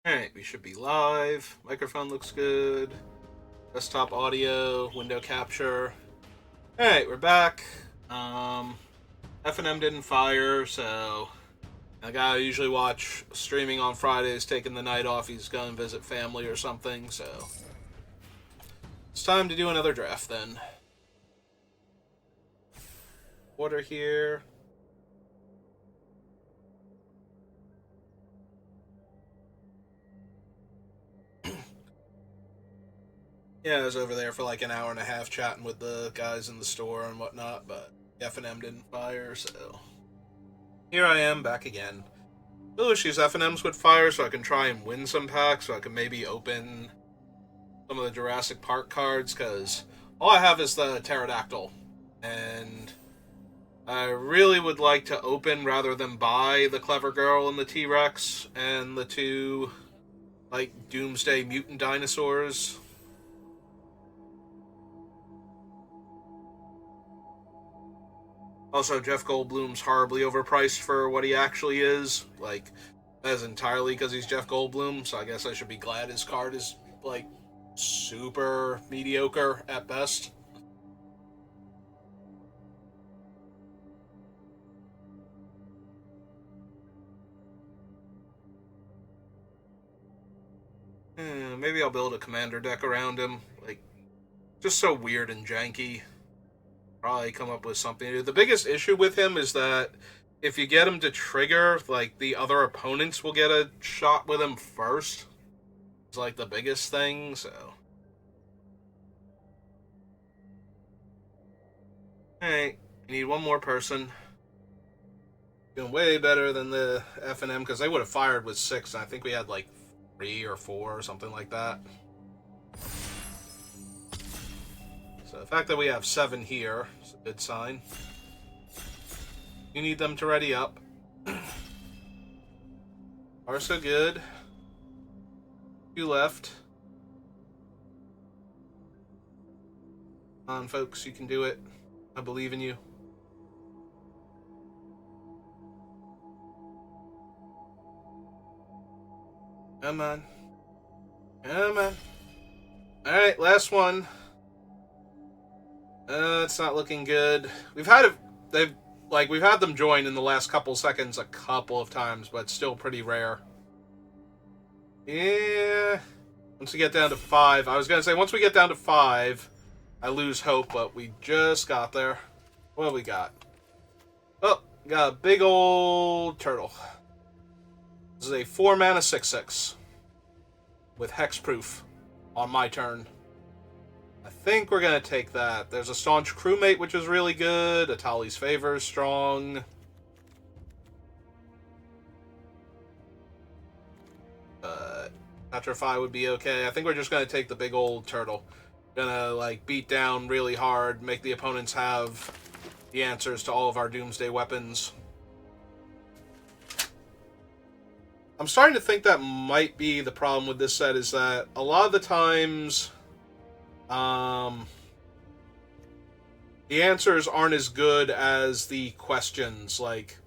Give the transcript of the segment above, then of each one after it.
Alright, we should be live. Microphone looks good. Desktop audio, window capture. Alright, we're back. F&M didn't fire, so the guy I usually watch streaming on Fridays, taking the night off. He's going to visit family or something, so it's time to do another draft then. Order here. Yeah, I was over there for like an hour and a half chatting with the guys in the store and whatnot, but F&M didn't fire, so here I am back again. Still wish these F&Ms would fire so I can try and win some packs, so I can maybe open some of the Jurassic Park cards, because all I have is the Pterodactyl, and I really would like to open rather than buy the Clever Girl and the T-Rex and the two, like, Doomsday Mutant Dinosaurs. Also, Jeff Goldblum's horribly overpriced for what he actually is. Like, that is entirely because he's Jeff Goldblum, so I guess I should be glad his card is, like, super mediocre at best. Maybe I'll build a commander deck around him. Like, just so weird and janky. Probably come up with something to do. The biggest issue with him is that if you get him to trigger, like, the other opponents will get a shot with him first. It's like the biggest thing, so. Alright, you need one more person. Doing way better than the F&M, because they would have fired with 6, and I think we had like 3 or 4 or something like that. So the fact that we have 7 here is a good sign. You need them to ready up. Are so good. 2 left. Come on, folks, you can do it. I believe in you. Come on. Come on. Alright, last one. It's not looking good. We've had we've had them join in the last couple seconds a couple of times, but still pretty rare. Yeah. Once we get down to 5, I was gonna say once we get down to 5, I lose hope, but we just got there. What have we got? Oh, got a big old turtle. This is a 4-mana 6/6 with hexproof on my turn. I think we're going to take that. There's a Staunch Crewmate, which is really good. Atali's Favor is strong. Petrify would be okay. I think we're just going to take the big old turtle. Gonna, like, beat down really hard, make the opponents have the answers to all of our Doomsday weapons. I'm starting to think that might be the problem with this set, is that a lot of the times the answers aren't as good as the questions. Like,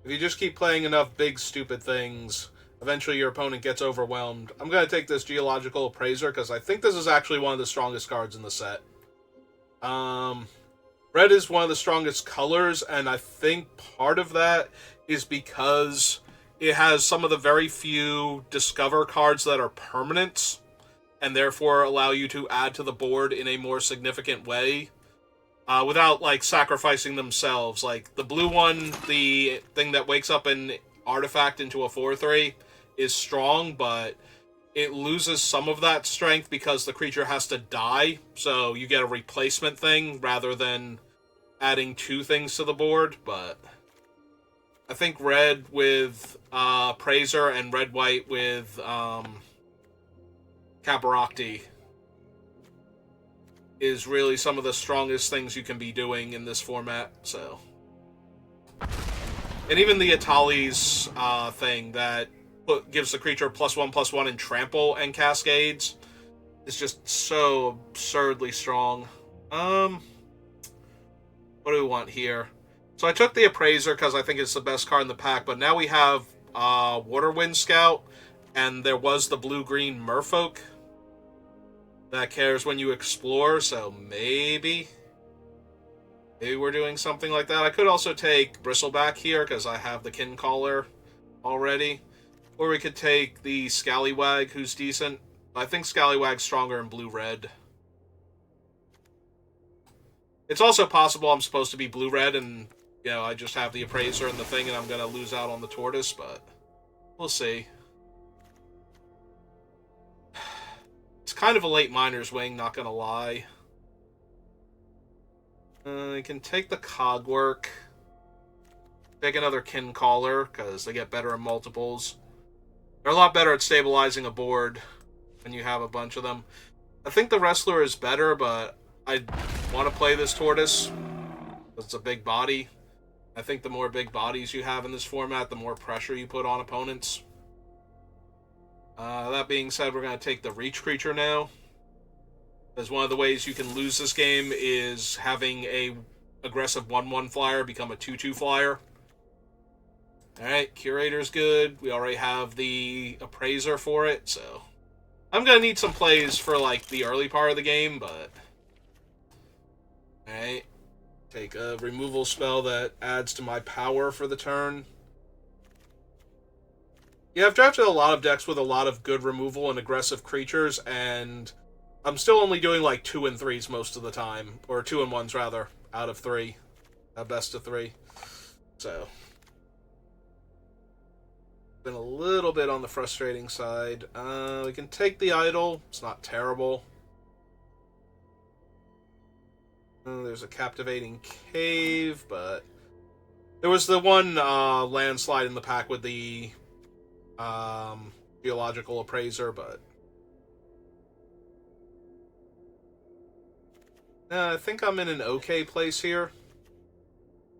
if you just keep playing enough big stupid things, eventually your opponent gets overwhelmed. I'm going to take this Geological Appraiser because I think this is actually one of the strongest cards in the set. Red is one of the strongest colors, and I think part of that is because it has some of the very few Discover cards that are permanents, and therefore allow you to add to the board in a more significant way, without, like, sacrificing themselves. Like, the blue one, the thing that wakes up an artifact into a 4/3, is strong, but it loses some of that strength because the creature has to die, so you get a replacement thing rather than adding 2 things to the board. But I think red with Praiser and red-white with Cabarocti is really some of the strongest things you can be doing in this format, so. And even the Atali's thing that gives the creature +1/+1 and trample and cascades is just so absurdly strong. What do we want here? So I took the Appraiser because I think it's the best card in the pack, but now we have Waterwind Scout, and there was the blue-green merfolk that cares when you explore, so maybe we're doing something like that. I could also take Bristleback here, because I have the Kincaller already. Or we could take the Scallywag, who's decent. I think Scallywag's stronger in blue-red. It's also possible I'm supposed to be blue-red, and, you know, I just have the Appraiser and the thing, and I'm going to lose out on the Tortoise, but we'll see. It's kind of a late Miner's Wing, not going to lie. I can take the Cogwork. Take another Kincaller, because they get better in multiples. They're a lot better at stabilizing a board when you have a bunch of them. I think the Wrestler is better, but I want to play this Tortoise. It's a big body. I think the more big bodies you have in this format, the more pressure you put on opponents. That being said, we're going to take the Reach Creature now. As one of the ways you can lose this game is having a aggressive 1/1 flyer become a 2/2 flyer. Alright, Curator's good. We already have the Appraiser for it, so I'm going to need some plays for, like, the early part of the game, but alright. Take a removal spell that adds to my power for the turn. Yeah, I've drafted a lot of decks with a lot of good removal and aggressive creatures, and I'm still only doing like 2 and 3s most of the time. Or 2 and 1s, rather, out of 3. A best of 3. So, been a little bit on the frustrating side. We can take the Idol. It's not terrible. There's a Captivating Cave, but there was the one landslide in the pack with the Geological Appraiser, but I think I'm in an okay place here.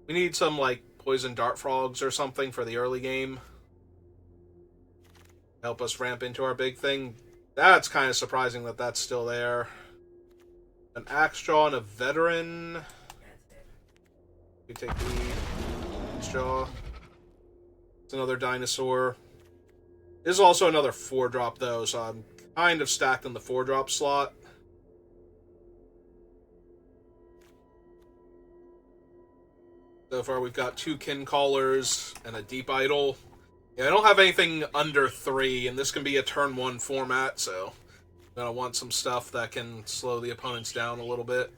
We need some, like, Poison Dart Frogs or something for the early game. Help us ramp into our big thing. That's kind of surprising that that's still there. An Axejaw and a Veteran. We take the Axejaw. It's another Dinosaur. This is also another 4-drop, though, so I'm kind of stacked in the 4-drop slot. So far, we've got 2 Kincallers and a Deep Idol. Yeah, I don't have anything under 3, and this can be a turn 1 format, so I'm going to want some stuff that can slow the opponents down a little bit.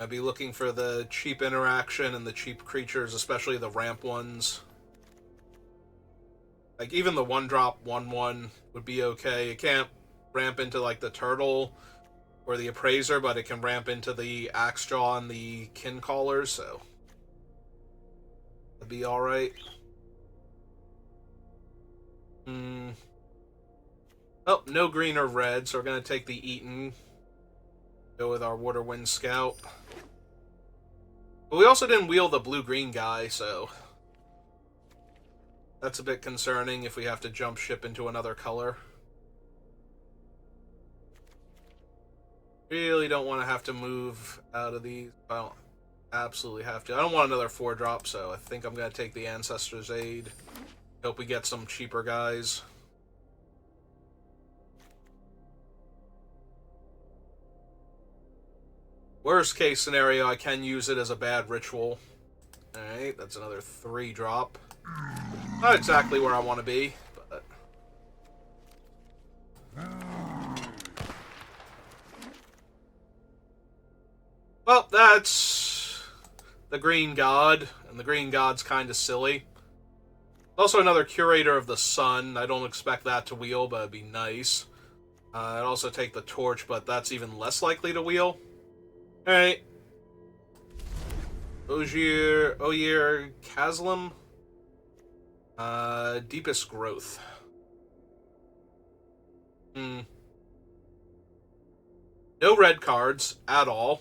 I'd be looking for the cheap interaction and the cheap creatures, especially the ramp ones. Like, even the 1-drop 1/1 would be okay. It can't ramp into, like, the Turtle or the Appraiser, but it can ramp into the Axejaw and the Kincaller, so that'd be alright. Oh, no green or red, so we're going to take the Eaton. Go with our Waterwind Scout. But we also didn't wheel the blue-green guy, so that's a bit concerning if we have to jump ship into another color. Really don't want to have to move out of these. I don't absolutely have to. I don't want another 4-drop, so I think I'm going to take the Ancestor's Aid. Hope we get some cheaper guys. Worst case scenario, I can use it as a bad ritual. Alright, that's another 3-drop. Not exactly where I want to be, but well, that's the Green God, and the Green God's kind of silly. Also another Curator of the Sun. I don't expect that to wheel, but it'd be nice. I'd also take the Torch, but that's even less likely to wheel. Alright. Oyer Caslam. Deepest Growth. No red cards at all.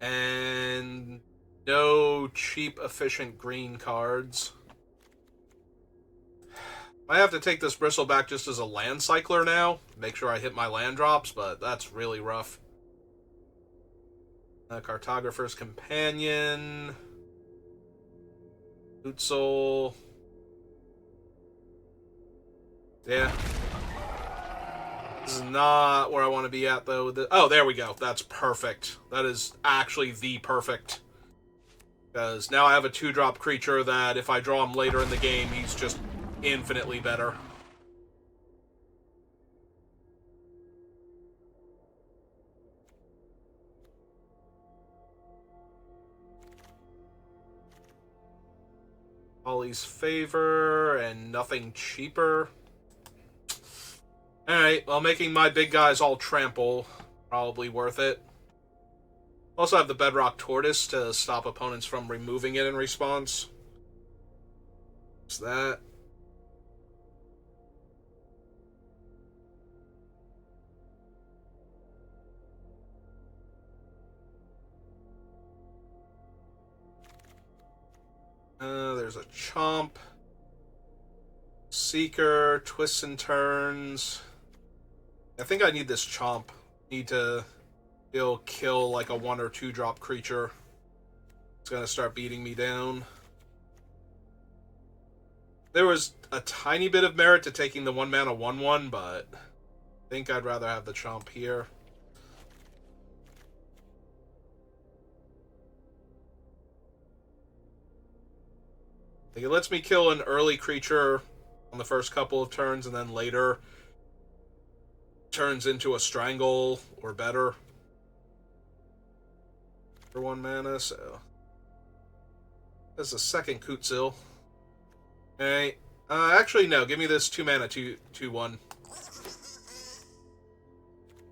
And no cheap, efficient green cards. I have to take this Bristleback just as a land cycler now. Make sure I hit my land drops, but that's really rough. Cartographer's Companion. Utsul. Yeah. This is not where I want to be at, though. Oh, there we go. That's perfect. That is actually the perfect. Because now I have a 2-drop creature that if I draw him later in the game, he's just infinitely better. Ollie's Favor and nothing cheaper. Alright, well, making my big guys all trample, probably worth it. Also have the Bedrock Tortoise to stop opponents from removing it in response. What's that? There's a Chomp. Seeker, Twists and Turns. I think I need this Chomp. Need to kill like a 1 or 2 drop creature. It's gonna start beating me down. There was a tiny bit of merit to taking the 1 mana 1/1, but I think I'd rather have the Chomp here. I think it lets me kill an early creature on the first couple of turns, and then later turns into a Strangle or better for 1 mana, so that's a second Kutsil. Alright. Actually, no. Give me this 2 mana 2/1.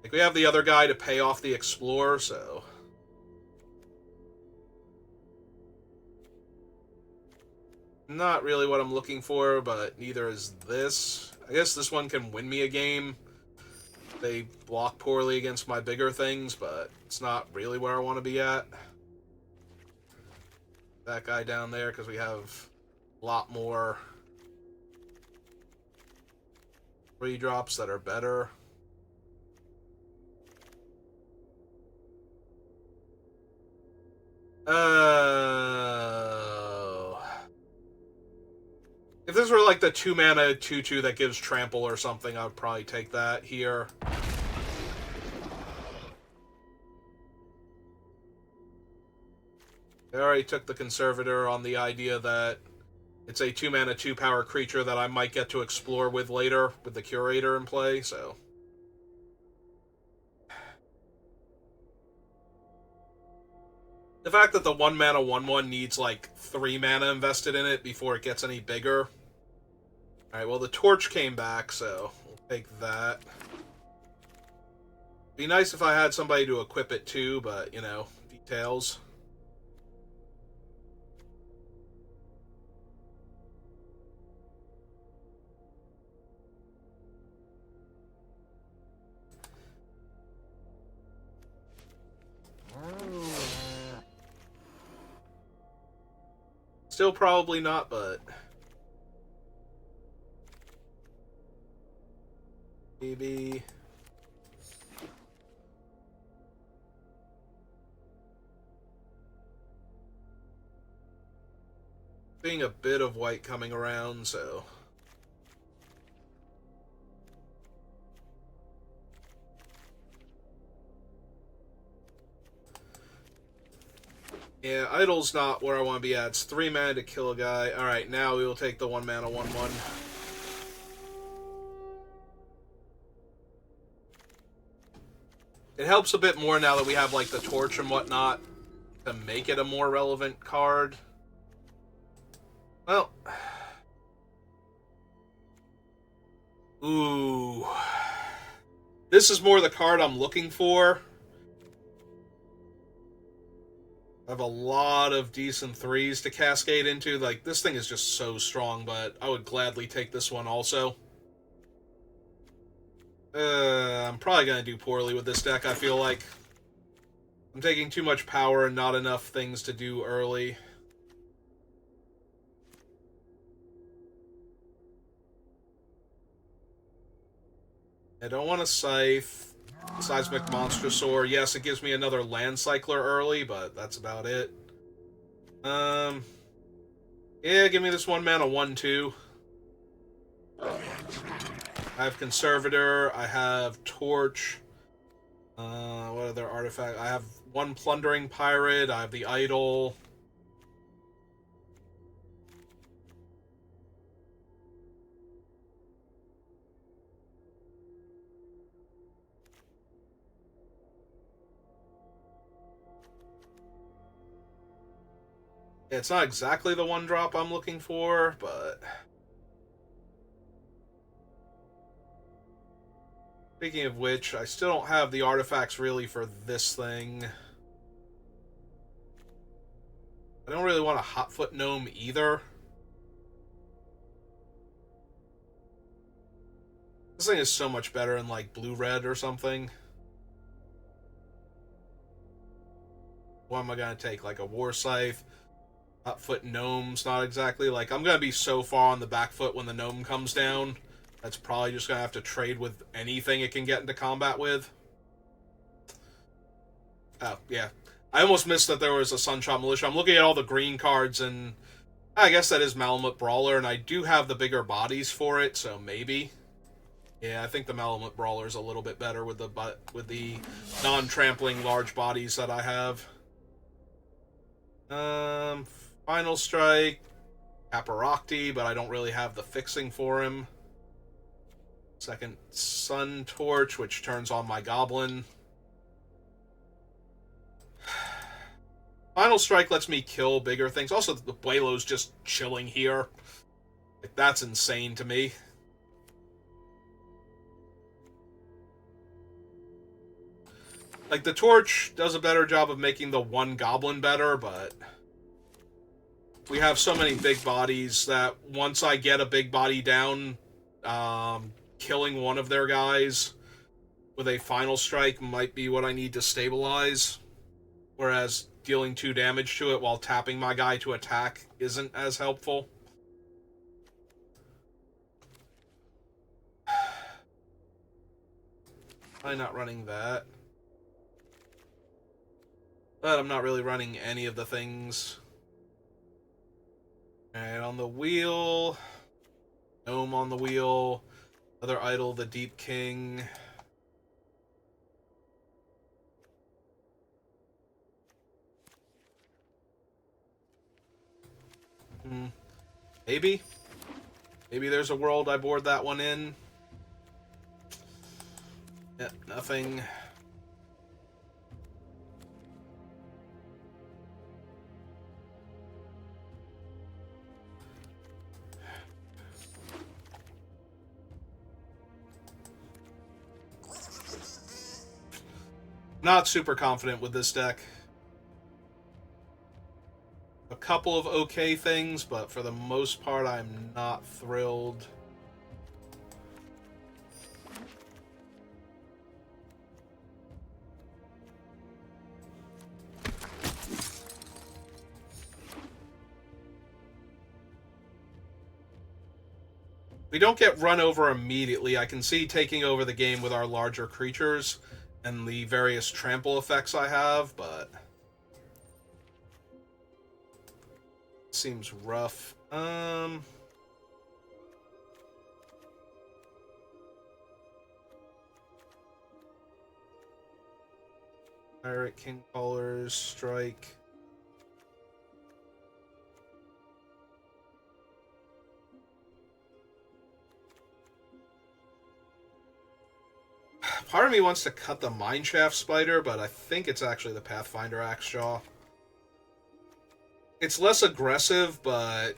Like, we have the other guy to pay off the Explorer, so not really what I'm looking for, but neither is this. I guess this one can win me a game. They block poorly against my bigger things, but it's not really where I want to be at. That guy down there, because we have a lot more 3-drops that are better. If this were like the 2 mana 2/2 that gives trample or something, I would probably take that here. I already took the Conservator on the idea that it's a 2 mana 2 power creature that I might get to explore with later with the Curator in play, so. The fact that the 1 mana 1/1 needs like 3 mana invested in it before it gets any bigger. Alright, well, the Torch came back, so we'll take that. Be nice if I had somebody to equip it to, but, you know, details. Still probably not, but maybe. Seeing a bit of white coming around, so. Yeah, Idle's not where I want to be at. It's 3 mana to kill a guy. Alright, now we will take the 1 mana 1/1. It helps a bit more now that we have, like, the Torch and whatnot to make it a more relevant card. Well. Ooh. This is more the card I'm looking for. I have a lot of decent 3s to cascade into. Like, this thing is just so strong, but I would gladly take this one also. I'm probably going to do poorly with this deck, I feel like. I'm taking too much power and not enough things to do early. I don't want to Scythe. Seismic Monstrosaur. Yes, it gives me another Land Cycler early, but that's about it. Yeah, give me this 1-mana 1/2. I have Conservator. I have Torch. What other artifact? I have one Plundering Pirate. I have the Idol. It's not exactly the 1-drop I'm looking for, but... Speaking of which, I still don't have the artifacts really for this thing. I don't really want a Hotfoot Gnome either. This thing is so much better in, like, blue-red or something. What am I going to take? Like a War Scythe? Hotfoot Gnome's not exactly... Like, I'm going to be so far on the back foot when the Gnome comes down. That's probably just going to have to trade with anything it can get into combat with. Oh, yeah. I almost missed that there was a Sunshot Militia. I'm looking at all the green cards, and I guess that is Malamute Brawler, and I do have the bigger bodies for it, so maybe. Yeah, I think the Malamute Brawler is a little bit better with the non-trampling large bodies that I have. Final Strike, Caparocti, but I don't really have the fixing for him. Second Sun Torch, which turns on my Goblin. Final Strike lets me kill bigger things. Also, the Buelo's just chilling here. Like, that's insane to me. Like, the Torch does a better job of making the one Goblin better, but... we have so many big bodies that once I get a big body down, killing one of their guys with a Final Strike might be what I need to stabilize. Whereas dealing 2 damage to it while tapping my guy to attack isn't as helpful. I'm not running that. But I'm not really running any of the things. And on the wheel... Gnome on the wheel. Other idol, the Deep King. Maybe. Maybe there's a world I board that one in. Yeah, nothing. Not super confident with this deck. A couple of okay things, but for the most part, I'm not thrilled. We don't get run over immediately. I can see taking over the game with our larger creatures and the various trample effects I have, but... seems rough. Pirate, King Callers, Strike. Part of me wants to cut the Mineshaft Spider, but I think it's actually the Pathfinder Axejaw. It's less aggressive, but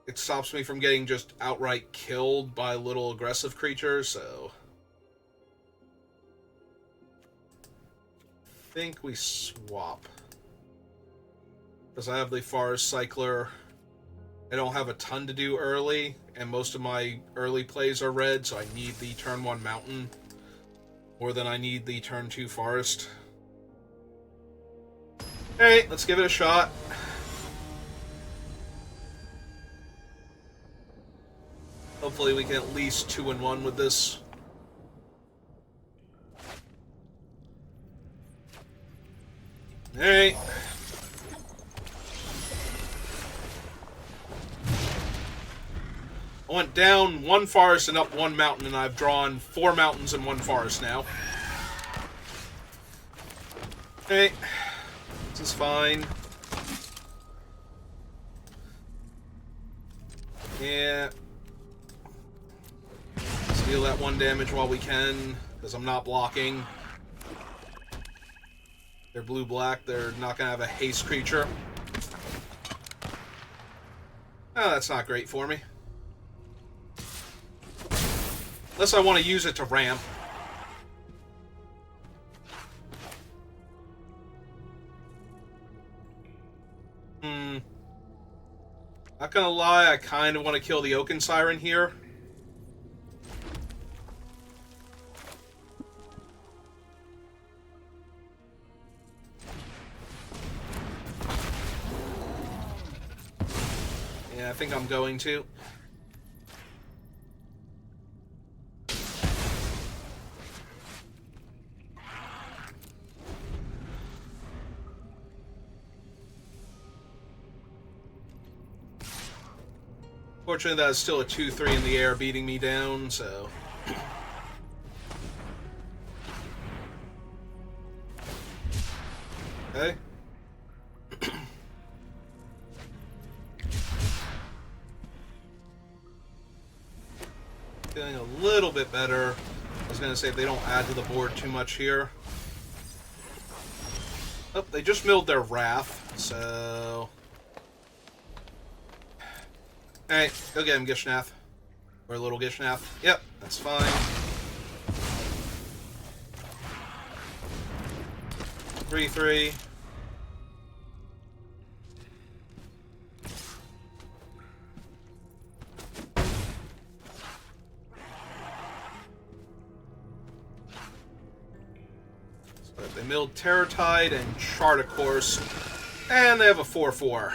it stops me from getting just outright killed by little aggressive creatures, so... I think we swap. Because I have the Forest Cycler. I don't have a ton to do early, and most of my early plays are red, so I need the turn 1 Mountain more than I need the turn 2 Forest. Alright, let's give it a shot. Hopefully we can at least 2-1 with this. Alright. I went down one forest and up one mountain, and I've drawn 4 mountains and 1 forest now. Okay. This is fine. Yeah. Steal that 1 damage while we can, because I'm not blocking. They're blue-black, they're not going to have a haste creature. Oh, that's not great for me. Unless I want to use it to ramp. Not gonna lie, I kind of want to kill the Oaken Siren here. Yeah, I think I'm going to. Fortunately, that's still a 2-3 in the air beating me down, so... Okay. Feeling a little bit better. I was going to say if they don't add to the board too much here. Oh, they just milled their Wrath, so... Alright, go get him, Gishnath. Or little Gishnath. Yep, that's fine. Three. So they milled Terror Tide and Chart a Course. And they have a 4-4.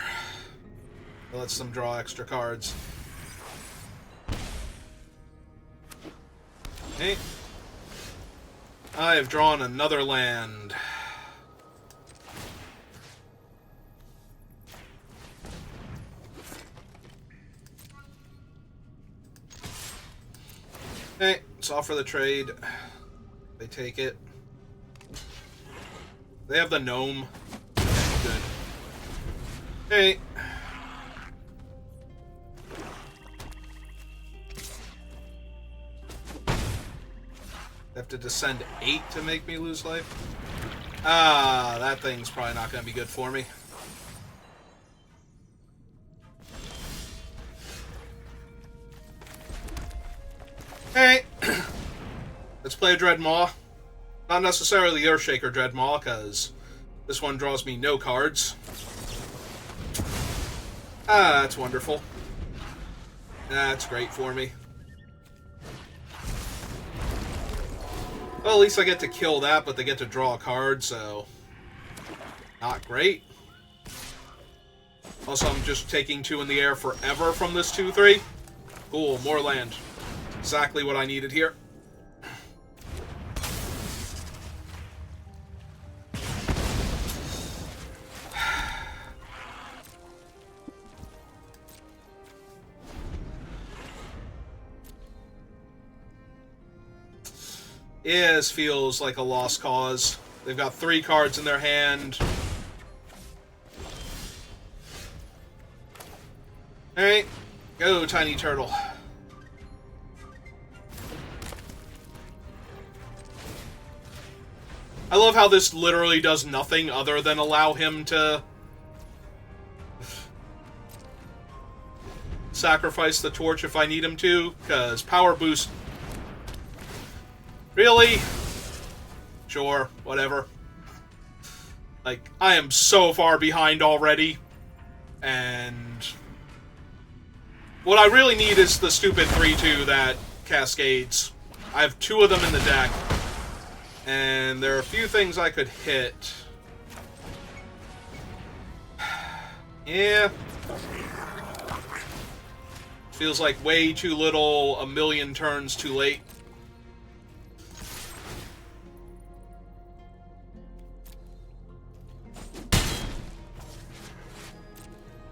That lets them draw extra cards. Okay. I have drawn another land. Okay, let's offer the trade. They take it. They have the gnome. Good. Okay. Have to descend 8 to make me lose life. Ah, that thing's probably not going to be good for me. Hey, let's play a Dreadmaw. Not necessarily the Earthshaker Dreadmaw, because this one draws me no cards. Ah, that's wonderful. That's great for me. Well, at least I get to kill that, but they get to draw a card, so... Not great. Also, I'm just taking 2 in the air forever from this 2-3. Cool, more land. Exactly what I needed here. Yeah, this feels like a lost cause. They've got 3 cards in their hand. Alright, go, Tiny Turtle. I love how this literally does nothing other than allow him to sacrifice the torch if I need him to, because power boost. Really? Sure, whatever. Like, I am so far behind already, and what I really need is the stupid 3-2 that cascades. I have 2 of them in the deck, and there are a few things I could hit. Yeah. Feels like way too little, a million turns too late.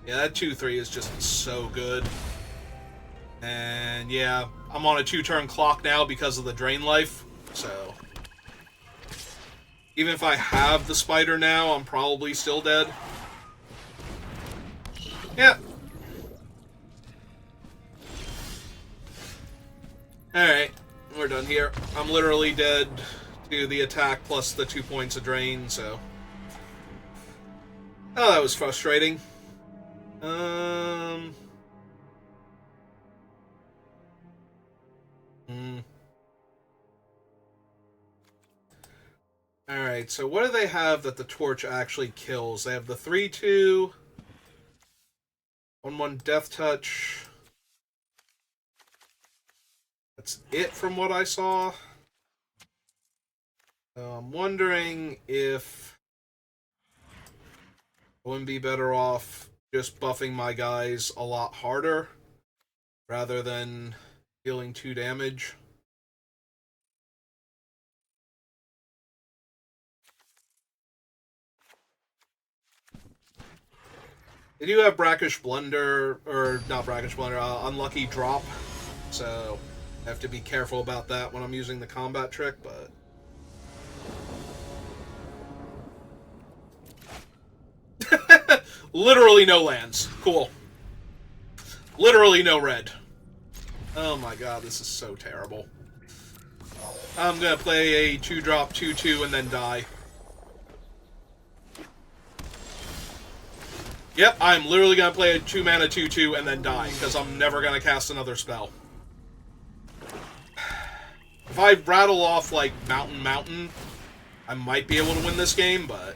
Yeah, that 2-3 is just so good. And yeah, I'm on a 2-turn clock now because of the drain life, so even if I have the spider now, I'm probably still dead. Yeah. Alright, we're done here. I'm literally dead to the attack plus the 2 points of drain, so... Oh, that was frustrating. Alright, so what do they have that the torch actually kills? They have the 3-2, 1-1 death touch. That's it from what I saw. So I'm wondering if I wouldn't be better off just buffing my guys a lot harder rather than dealing 2 damage. They do have Brackish Blunder, or not Brackish Blunder, Unlucky Drop, so I have to be careful about that when I'm using the combat trick, but... Literally no lands. Cool. Literally no red. Oh my god, this is so terrible. I'm gonna play a 2-drop 2-2 and then die. Yep, I'm literally gonna play a 2-mana 2-2 and then die, because I'm never gonna cast another spell. If I rattle off, like, Mountain, I might be able to win this game, but...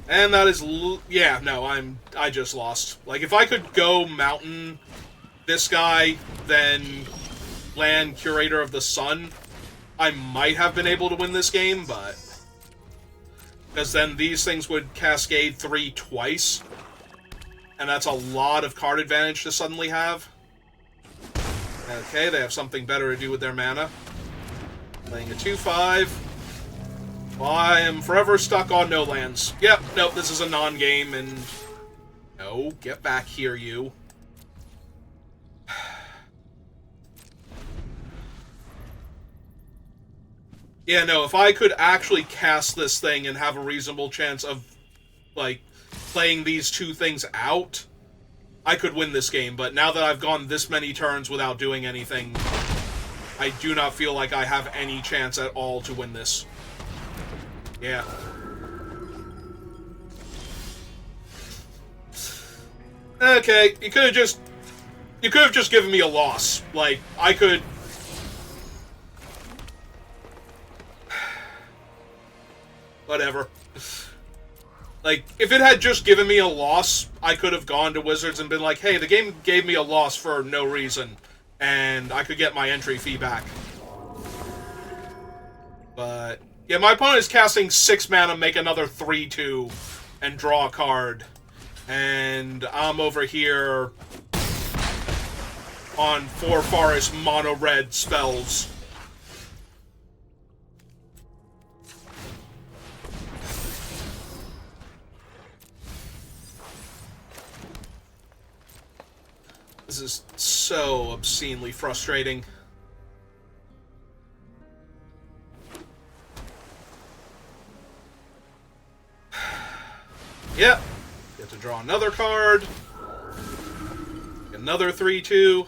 And that is... Yeah, no, I just lost. Like, if I could go Mountain, this guy, then land Curator of the Sun, I might have been able to win this game, but... Because then these things would cascade 3 twice. And that's a lot of card advantage to suddenly have. Okay, they have something better to do with their mana. Playing a 2-5. Well, I am forever stuck on no lands. Yep, nope, this is a non-game, and... No, get back here, you. Yeah, no, if I could actually cast this thing and have a reasonable chance of, like, playing these 2 things out, I could win this game. But now that I've gone this many turns without doing anything, I do not feel like I have any chance at all to win this. Yeah. Okay, you could have just given me a loss. Like, I could... Whatever. Like, if it had just given me a loss, I could have gone to Wizards and been like, hey, the game gave me a loss for no reason, and I could get my entry fee back. But, yeah, my opponent is casting 6 mana, make another 3-2, and draw a card. And I'm over here on 4 forest mono-red spells. This is so obscenely frustrating. Yep. Get to draw another card. Another 3-2.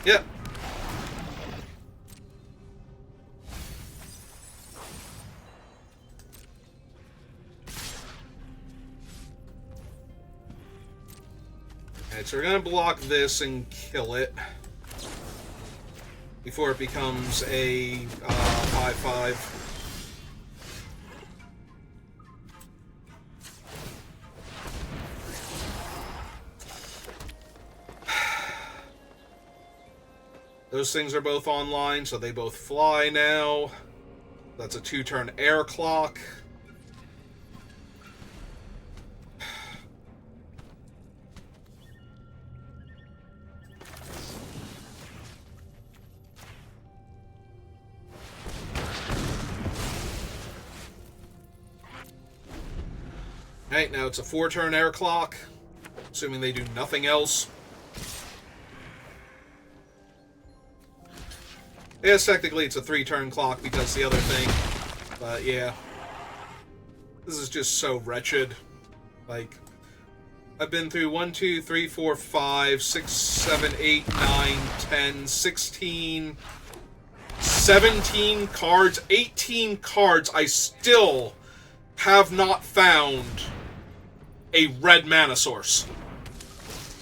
Yep. Alright, so we're gonna block this and kill it before it becomes a 5-5. Those things are both online, so they both fly now. That's a 2-turn air clock. Alright, now it's a 4-turn air clock, assuming they do nothing else. Yes, technically it's a 3-turn clock because the other thing, but yeah. This is just so wretched. Like, I've been through 1, 2, 3, 4, 5, 6, 7, 8, 9, 10, 16, 17 cards, 18 cards. I still have not found a red mana source.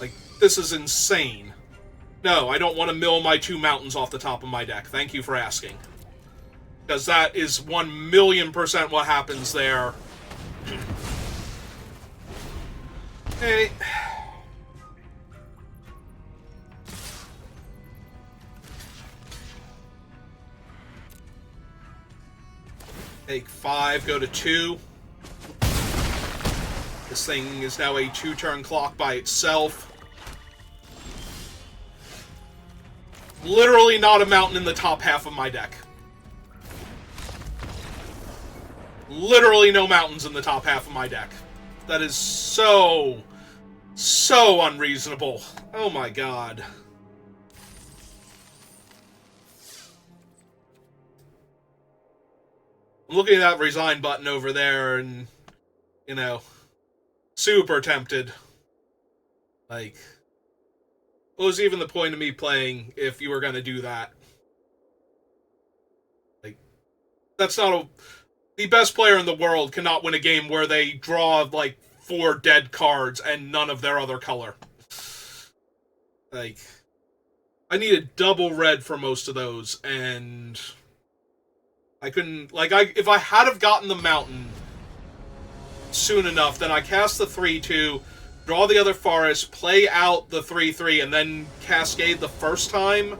Like, this is insane. No, I don't want to mill my 2 mountains off the top of my deck. Thank you for asking. Because that is 1,000,000% what happens there. Hey. Take 5, go to 2. This thing is now a 2-turn clock by itself. Literally not a mountain in the top half of my deck. Literally no mountains in the top half of my deck. That is so unreasonable. Oh my god. I'm looking at that resign button over there and, you know, super tempted. Like, what was even the point of me playing if you were going to do that? Like, that's not a... The best player in the world cannot win a game where they draw, like, 4 dead cards and none of their other color. Like, I needed double red for most of those, and I couldn't... Like, if I had have gotten the mountain soon enough, then I cast the 3-2, draw the other forest, play out the 3-3, and then cascade the first time,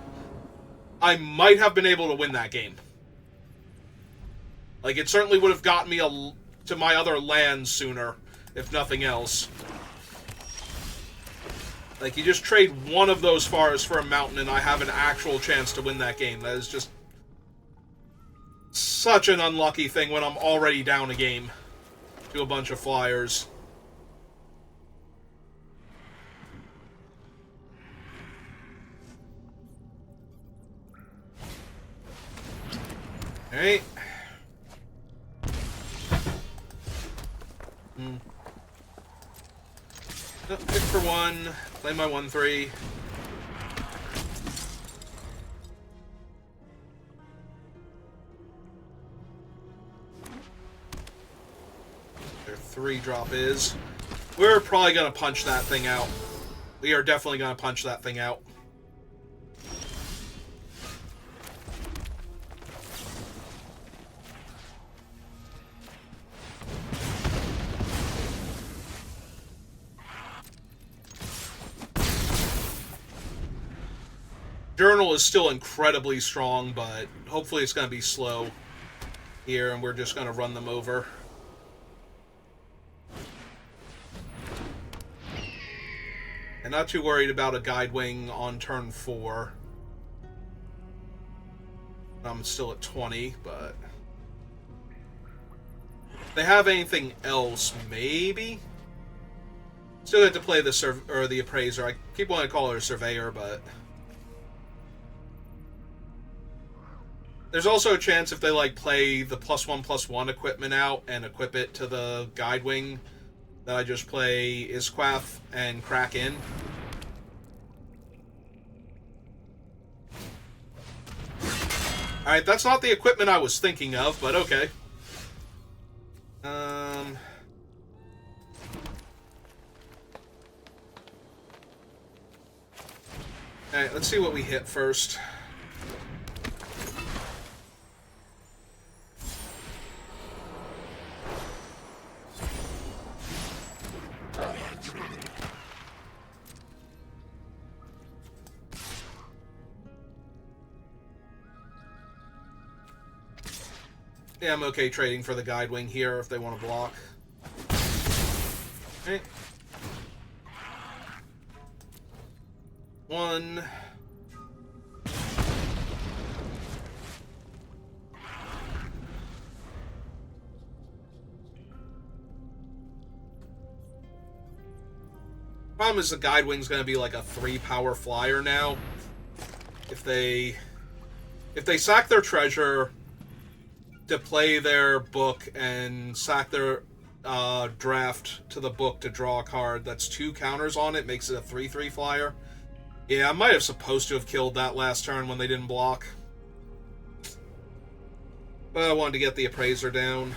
I might have been able to win that game. Like, it certainly would have gotten me to my other lands sooner, if nothing else. Like, you just trade one of those forests for a mountain, and I have an actual chance to win that game. That is just such an unlucky thing when I'm already down a game to a bunch of flyers. Alright. Pick for 1, play my 1-3. Their 3-drop is. We're probably going to punch that thing out. We are definitely going to punch that thing out. Journal is still incredibly strong, but hopefully it's going to be slow here, and we're just going to run them over. And not too worried about a Guidewing on turn 4. I'm still at 20, but... If they have anything else, maybe? Still have to play the Appraiser. I keep wanting to call her a Surveyor, but... There's also a chance if they, like, play the +1/+1 equipment out and equip it to the Guidewing, that I just play Isquath and crack in. Alright, that's not the equipment I was thinking of, but okay. Alright, let's see what we hit first. Yeah, I'm okay trading for the Guidewing here if they want to block. Okay. 1. Problem is the Guidewing's going to be like a 3-power flyer now. If they sack their treasure to play their book and sack their draft to the book to draw a card that's 2 counters on it, makes it a 3/3 flyer. Yeah, I might have supposed to have killed that last turn when they didn't block. But I wanted to get the Appraiser down.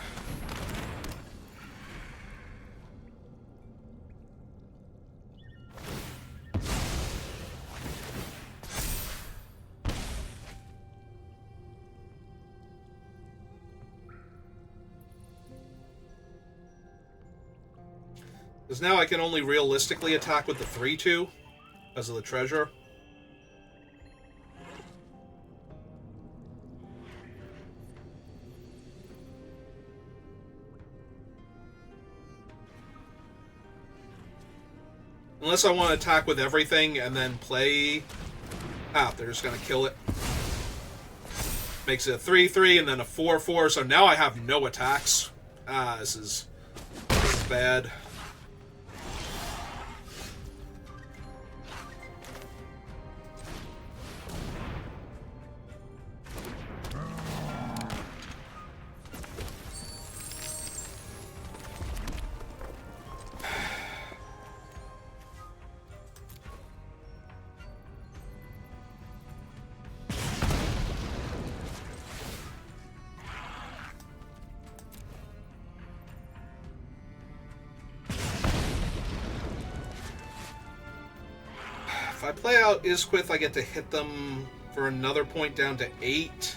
Because now I can only realistically attack with the 3/2 because of the treasure. Unless I want to attack with everything and then play... Ah, they're just going to kill it. Makes it a 3/3 and then a 4/4, so now I have no attacks. Ah, this is bad. If I play out Isquith, I get to hit them for another point down to 8.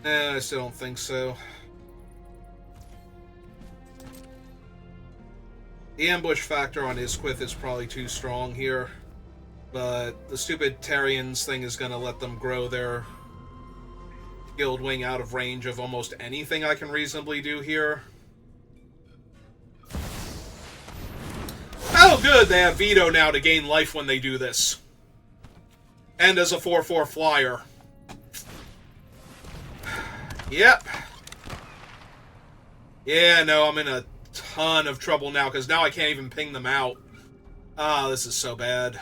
I still don't think so. The ambush factor on Isquith is probably too strong here, but the stupid Tarians thing is going to let them grow their Guild Wing out of range of almost anything I can reasonably do here. Oh good, they have Veto now to gain life when they do this. And as a 4/4 flyer. Yep. Yeah, no, I'm in a ton of trouble now, because now I can't even ping them out. Ah, this is so bad.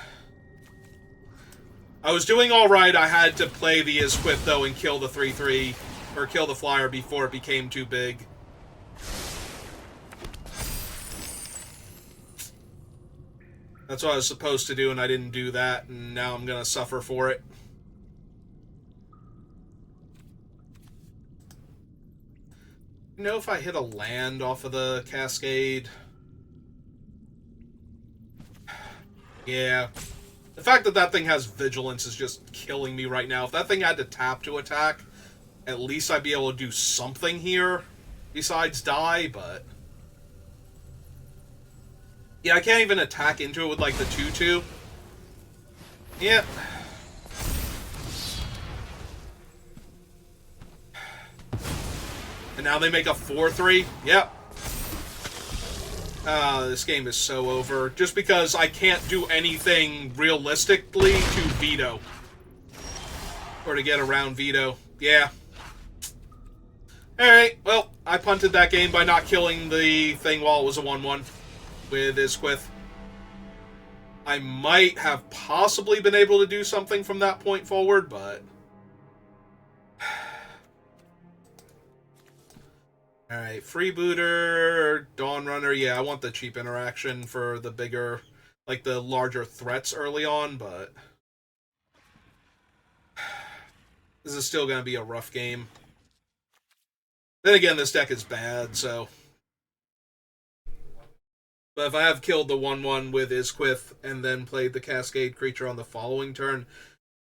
I was doing alright, I had to play the Isquith, though, and kill the 3/3, or kill the flyer before it became too big. That's what I was supposed to do, and I didn't do that, and now I'm gonna suffer for it. You know, if I hit a land off of the Cascade... Yeah. The fact that that thing has Vigilance is just killing me right now. If that thing had to tap to attack, at least I'd be able to do something here besides die, but... Yeah, I can't even attack into it with, like, the 2/2. Yep. And now they make a 4/3? Yep. This game is so over. Just because I can't do anything realistically to Veto. Or to get around Veto. Yeah. Alright, well, I punted that game by not killing the thing while it was a 1/1 with Isquith. I might have possibly been able to do something from that point forward, but... Alright, Freebooter, Dawnrunner, yeah, I want the cheap interaction for the bigger, like the larger threats early on, but... This is still going to be a rough game. Then again, this deck is bad, so... But if I have killed the 1/1 with Isquith and then played the Cascade creature on the following turn,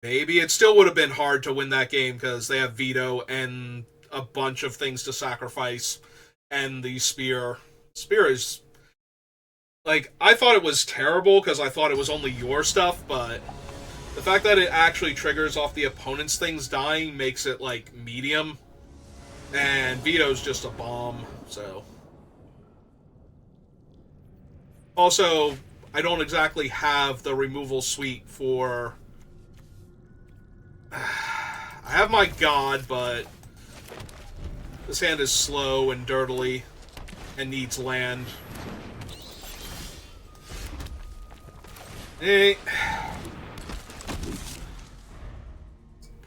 maybe it still would have been hard to win that game because they have Veto and a bunch of things to sacrifice, and the Spear. Spear is... Like, I thought it was terrible because I thought it was only your stuff, but the fact that it actually triggers off the opponent's things dying makes it, like, medium. And Veto's just a bomb, so... Also, I don't exactly have the removal suite for I have my god, but this hand is slow and dirtily and needs land. Hey.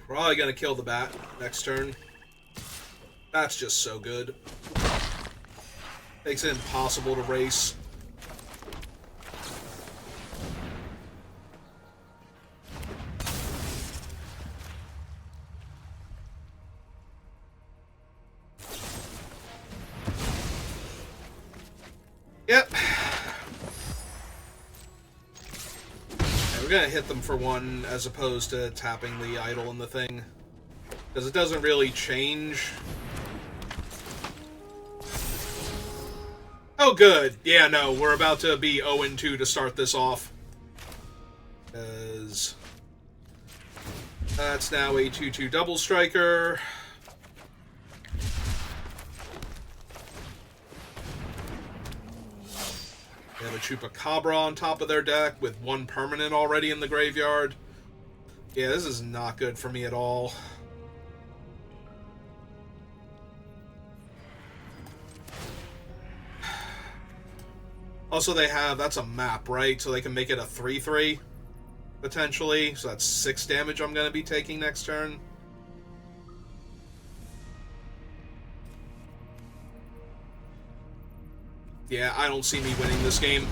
Probably gonna kill the bat next turn. That's just so good. Makes it impossible to race. Yep. We're gonna hit them for one as opposed to tapping the idol in the thing. Because it doesn't really change. Oh, good. Yeah, no, we're about to be 0-2 to start this off. Because that's now a 2-2 double striker. They have a Chupacabra on top of their deck with one permanent already in the graveyard. Yeah, this is not good for me at all. Also, they have... That's a map, right? So they can make it a 3-3, potentially. So that's 6 damage I'm going to be taking next turn. Yeah, I don't see me winning this game.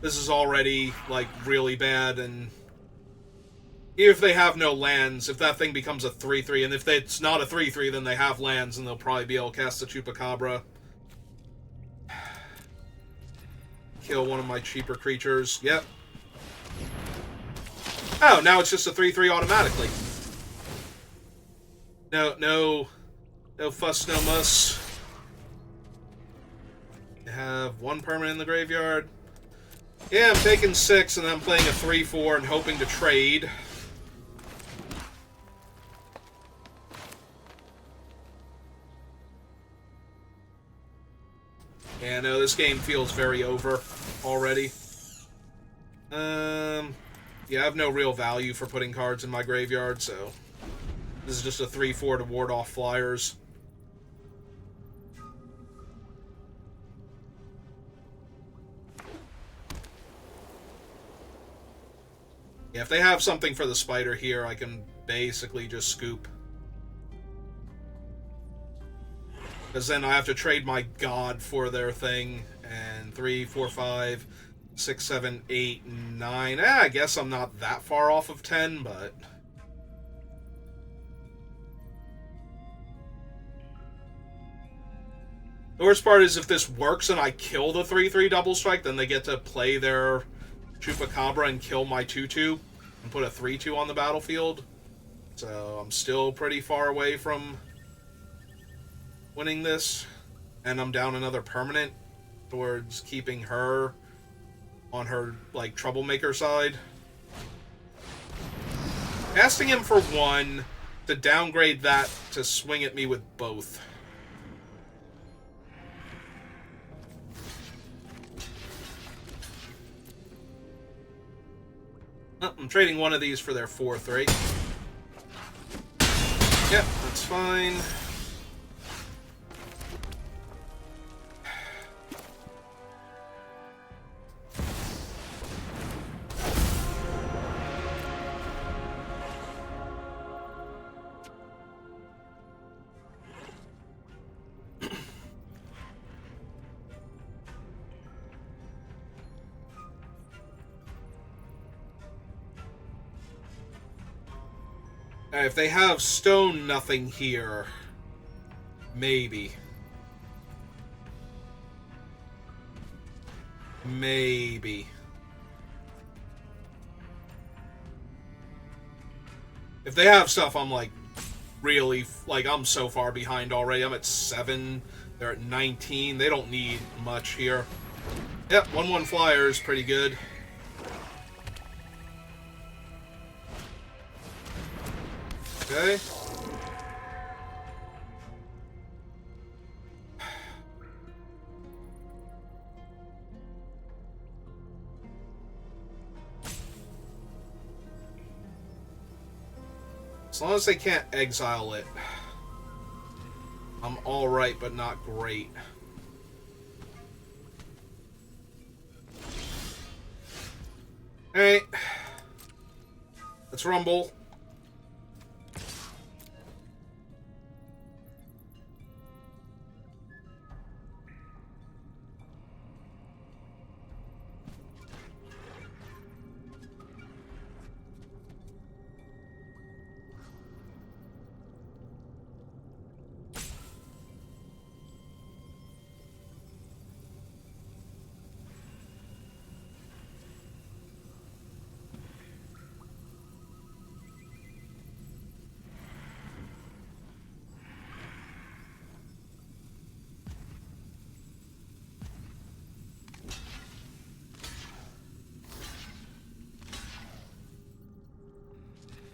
This is already, like, really bad, and... if they have no lands, if that thing becomes a 3-3, and if it's not a 3-3, then they have lands, and they'll probably be able to cast the Chupacabra. Kill one of my cheaper creatures. Yep. Oh, now it's just a 3-3 automatically. No fuss, no muss. I have one permanent in the graveyard. Yeah, I'm taking 6, and I'm playing a 3-4 and hoping to trade. Yeah, no, this game feels very over already. Yeah, I have no real value for putting cards in my graveyard, so... this is just a 3-4 to ward off flyers. Yeah, if they have something for the spider here, I can basically just scoop. Because then I have to trade my god for their thing. And 3, 4, 5, 6, 7, 8, 9. I guess I'm not that far off of 10, but... the worst part is if this works and I kill the 3-3 double strike, then they get to play their Chupacabra and kill my 2-2 and put a 3-2 on the battlefield. So I'm still pretty far away from winning this. And I'm down another permanent towards keeping her on her, like, troublemaker side. Casting him for 1 to downgrade that to swing at me with both. I'm trading one of these for their 4-3. Yep, that's fine. If they have stone nothing here, maybe. Maybe. If they have stuff, I'm like, really, like, I'm so far behind already. I'm at 7. They're at 19. They don't need much here. Yep, 1-1 flyer is pretty good. Okay. As long as they can't exile it, I'm alright, but not great. Alright. Let's rumble.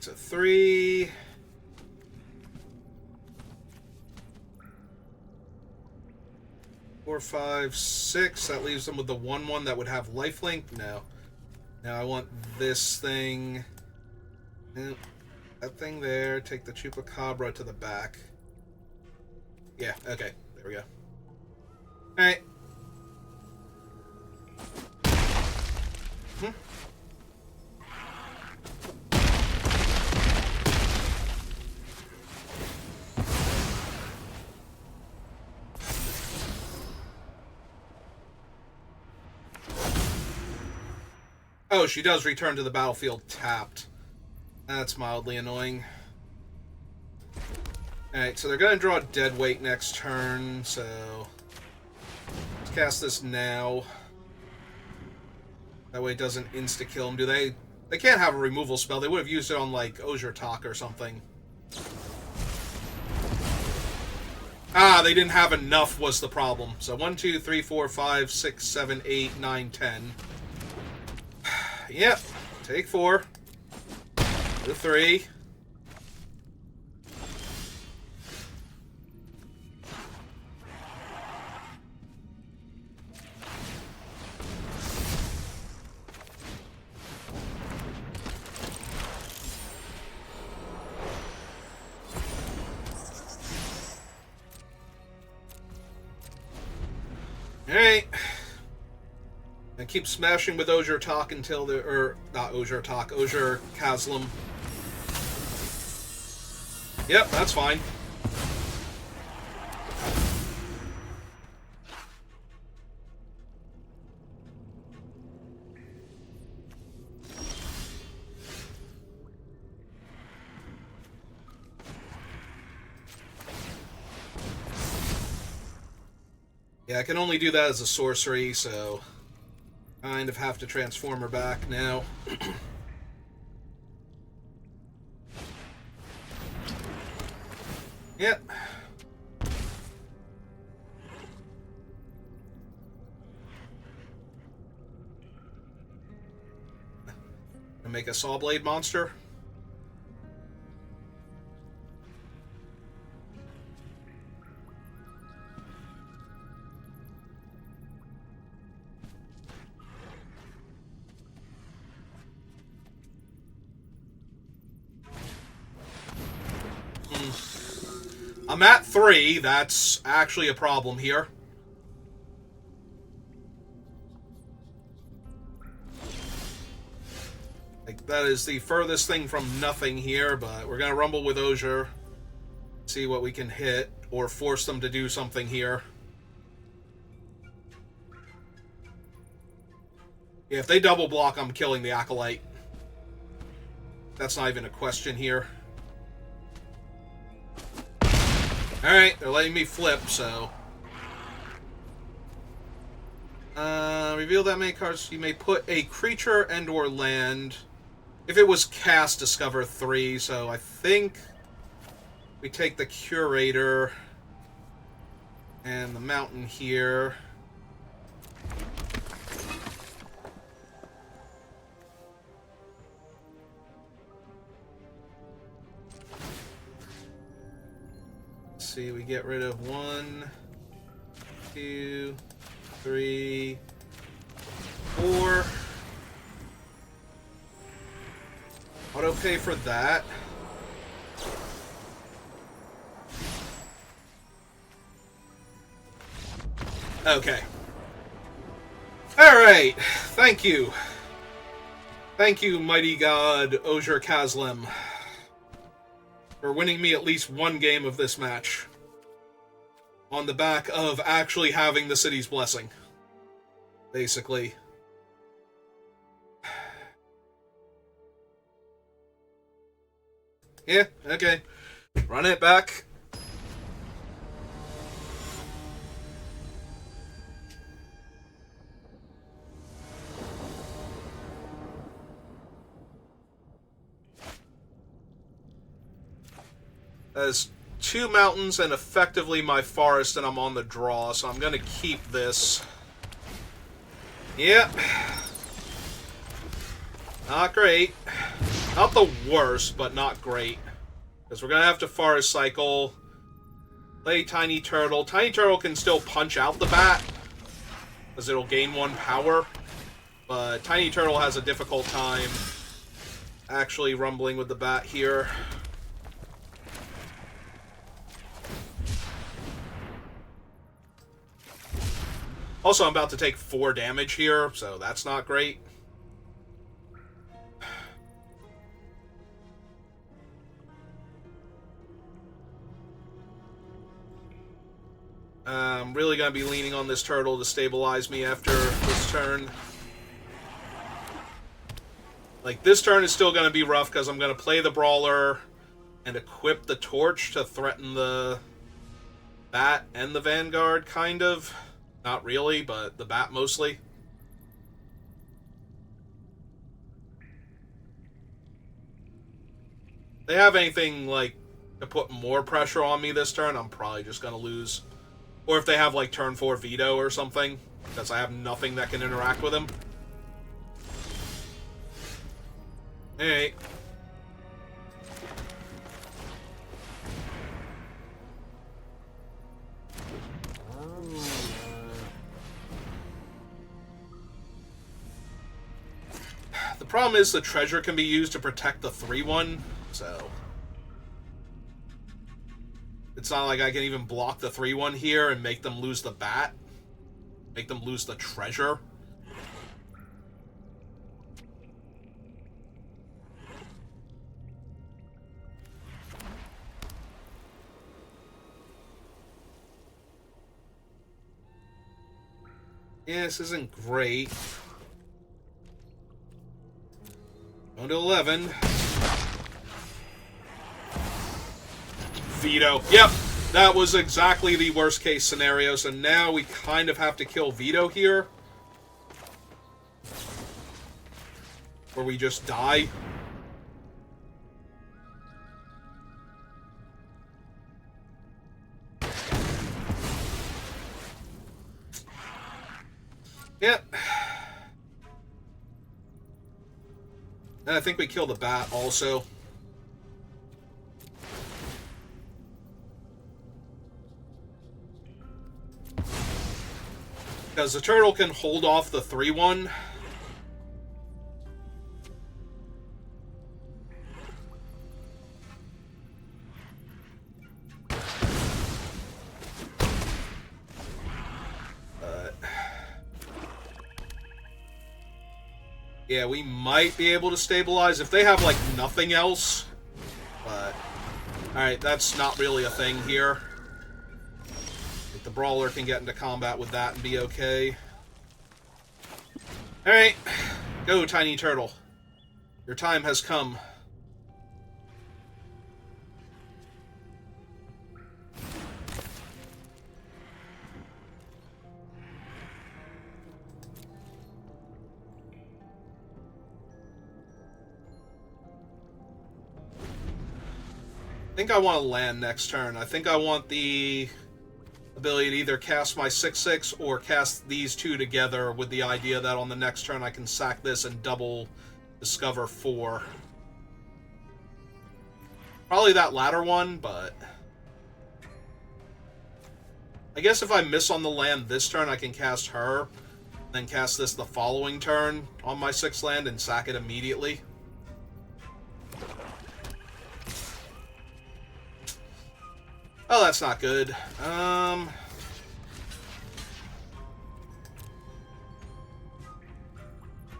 So 3. 4, 5, 6. That leaves them with the 1/1 that would have lifelink. No. Now I want this thing. That thing there. Take the Chupacabra to the back. Yeah, okay. There we go. Alright. Oh, she does return to the battlefield tapped. That's mildly annoying. Alright, so they're going to draw a dead weight next turn, so... let's cast this now. That way it doesn't insta-kill them. Do they... they can't have a removal spell. They would have used it on, like, Ozurtok or something. Ah, they didn't have enough was the problem. So 1, 2, 3, 4, 5, 6, 7, 8, 9, 10. Yep. Take 4. The 3. Alright. And keep smashing with Ozurtok until the... or, not Ozurtok, Ozur-Kazlam. Yep, that's fine. Yeah, I can only do that as a sorcery, so... kind of have to transform her back now. Yep. Gonna make a Sawblade monster. I'm at 3. That's actually a problem here. Like, that is the furthest thing from nothing here, but we're going to rumble with Ozur. See what we can hit, or force them to do something here. Yeah, if they double block, I'm killing the Acolyte. That's not even a question here. Alright, they're letting me flip, so... reveal that many cards. You may put a creature and or land. If it was cast, discover 3, so I think... we take the Curator... and the Mountain here. See, we get rid of 1, 2, 3, 4. Auto pay for that. Okay. Alright. Thank you. Thank you, mighty god Ozur Kazlim, for winning me at least one game of this match. On the back of actually having the city's blessing. Basically. Yeah, okay. Run it back. As 2 mountains and effectively my forest, and I'm on the draw, so I'm going to keep this. Yep. Not great. Not the worst, but not great. Because we're going to have to forest cycle. Play Tiny Turtle. Tiny Turtle can still punch out the bat, because it'll gain 1 power. But Tiny Turtle has a difficult time actually rumbling with the bat here. Also, I'm about to take 4 damage here, so that's not great. I'm really going to be leaning on this turtle to stabilize me after this turn. Like, this turn is still going to be rough because I'm going to play the Brawler and equip the Torch to threaten the Bat and the Vanguard, kind of. Not really, but the Bat mostly. If they have anything, like, to put more pressure on me this turn, I'm probably just going to lose. Or if they have, like, turn 4 veto or something, because I have nothing that can interact with him. Alright. The problem is the treasure can be used to protect the 3-1, so... It's not like I can even block the 3-1 here and make them lose the bat. Make them lose the treasure. Yeah, this isn't great. Going to 11. Veto. Yep, that was exactly the worst case scenario, so now we kind of have to kill Veto here. Or we just die. Yep. And I think we kill the bat also. Because the turtle can hold off the 3-1. Yeah, we might be able to stabilize if they have, like, nothing else. But, alright, that's not really a thing here. Like, the Brawler can get into combat with that and be okay. Alright, go, Tiny Turtle. Your time has come. I think I want to land next turn. I think I want the ability to either cast my 6/6 or cast these 2 together with the idea that on the next turn I can sack this and double Discover 4. Probably that latter one, but... I guess if I miss on the land this turn, I can cast her, then cast this the following turn on my 6th land and sack it immediately. Oh, that's not good.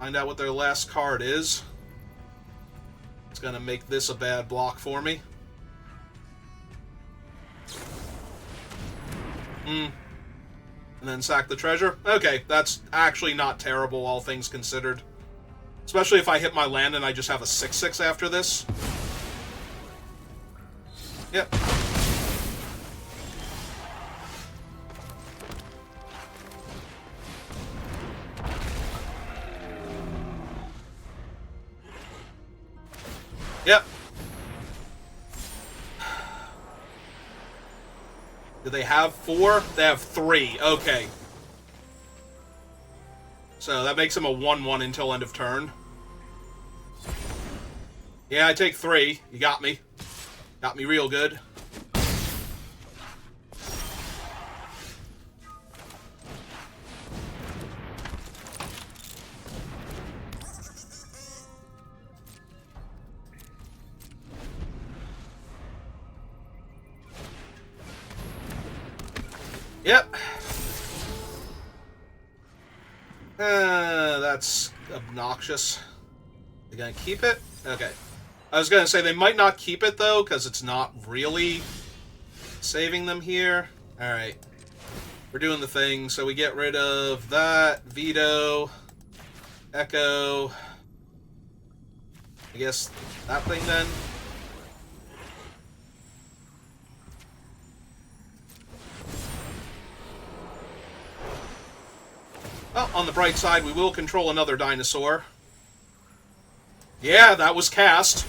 Find out what their last card is. It's going to make this a bad block for me. And then sack the treasure. Okay, that's actually not terrible, all things considered. Especially if I hit my land and I just have a 6/6 after this. Yep. Yep. Do they have 4? They have 3. Okay. So that makes him a 1/1 until end of turn. Yeah, I take 3. You got me. Got me real good. Yep. That's obnoxious. They gonna keep it? Okay. I was gonna say they might not keep it though, because it's not really saving them here. Alright. We're doing the thing, so we get rid of that, veto, echo. I guess that thing then. Well, on the bright side, we will control another dinosaur. Yeah, that was cast.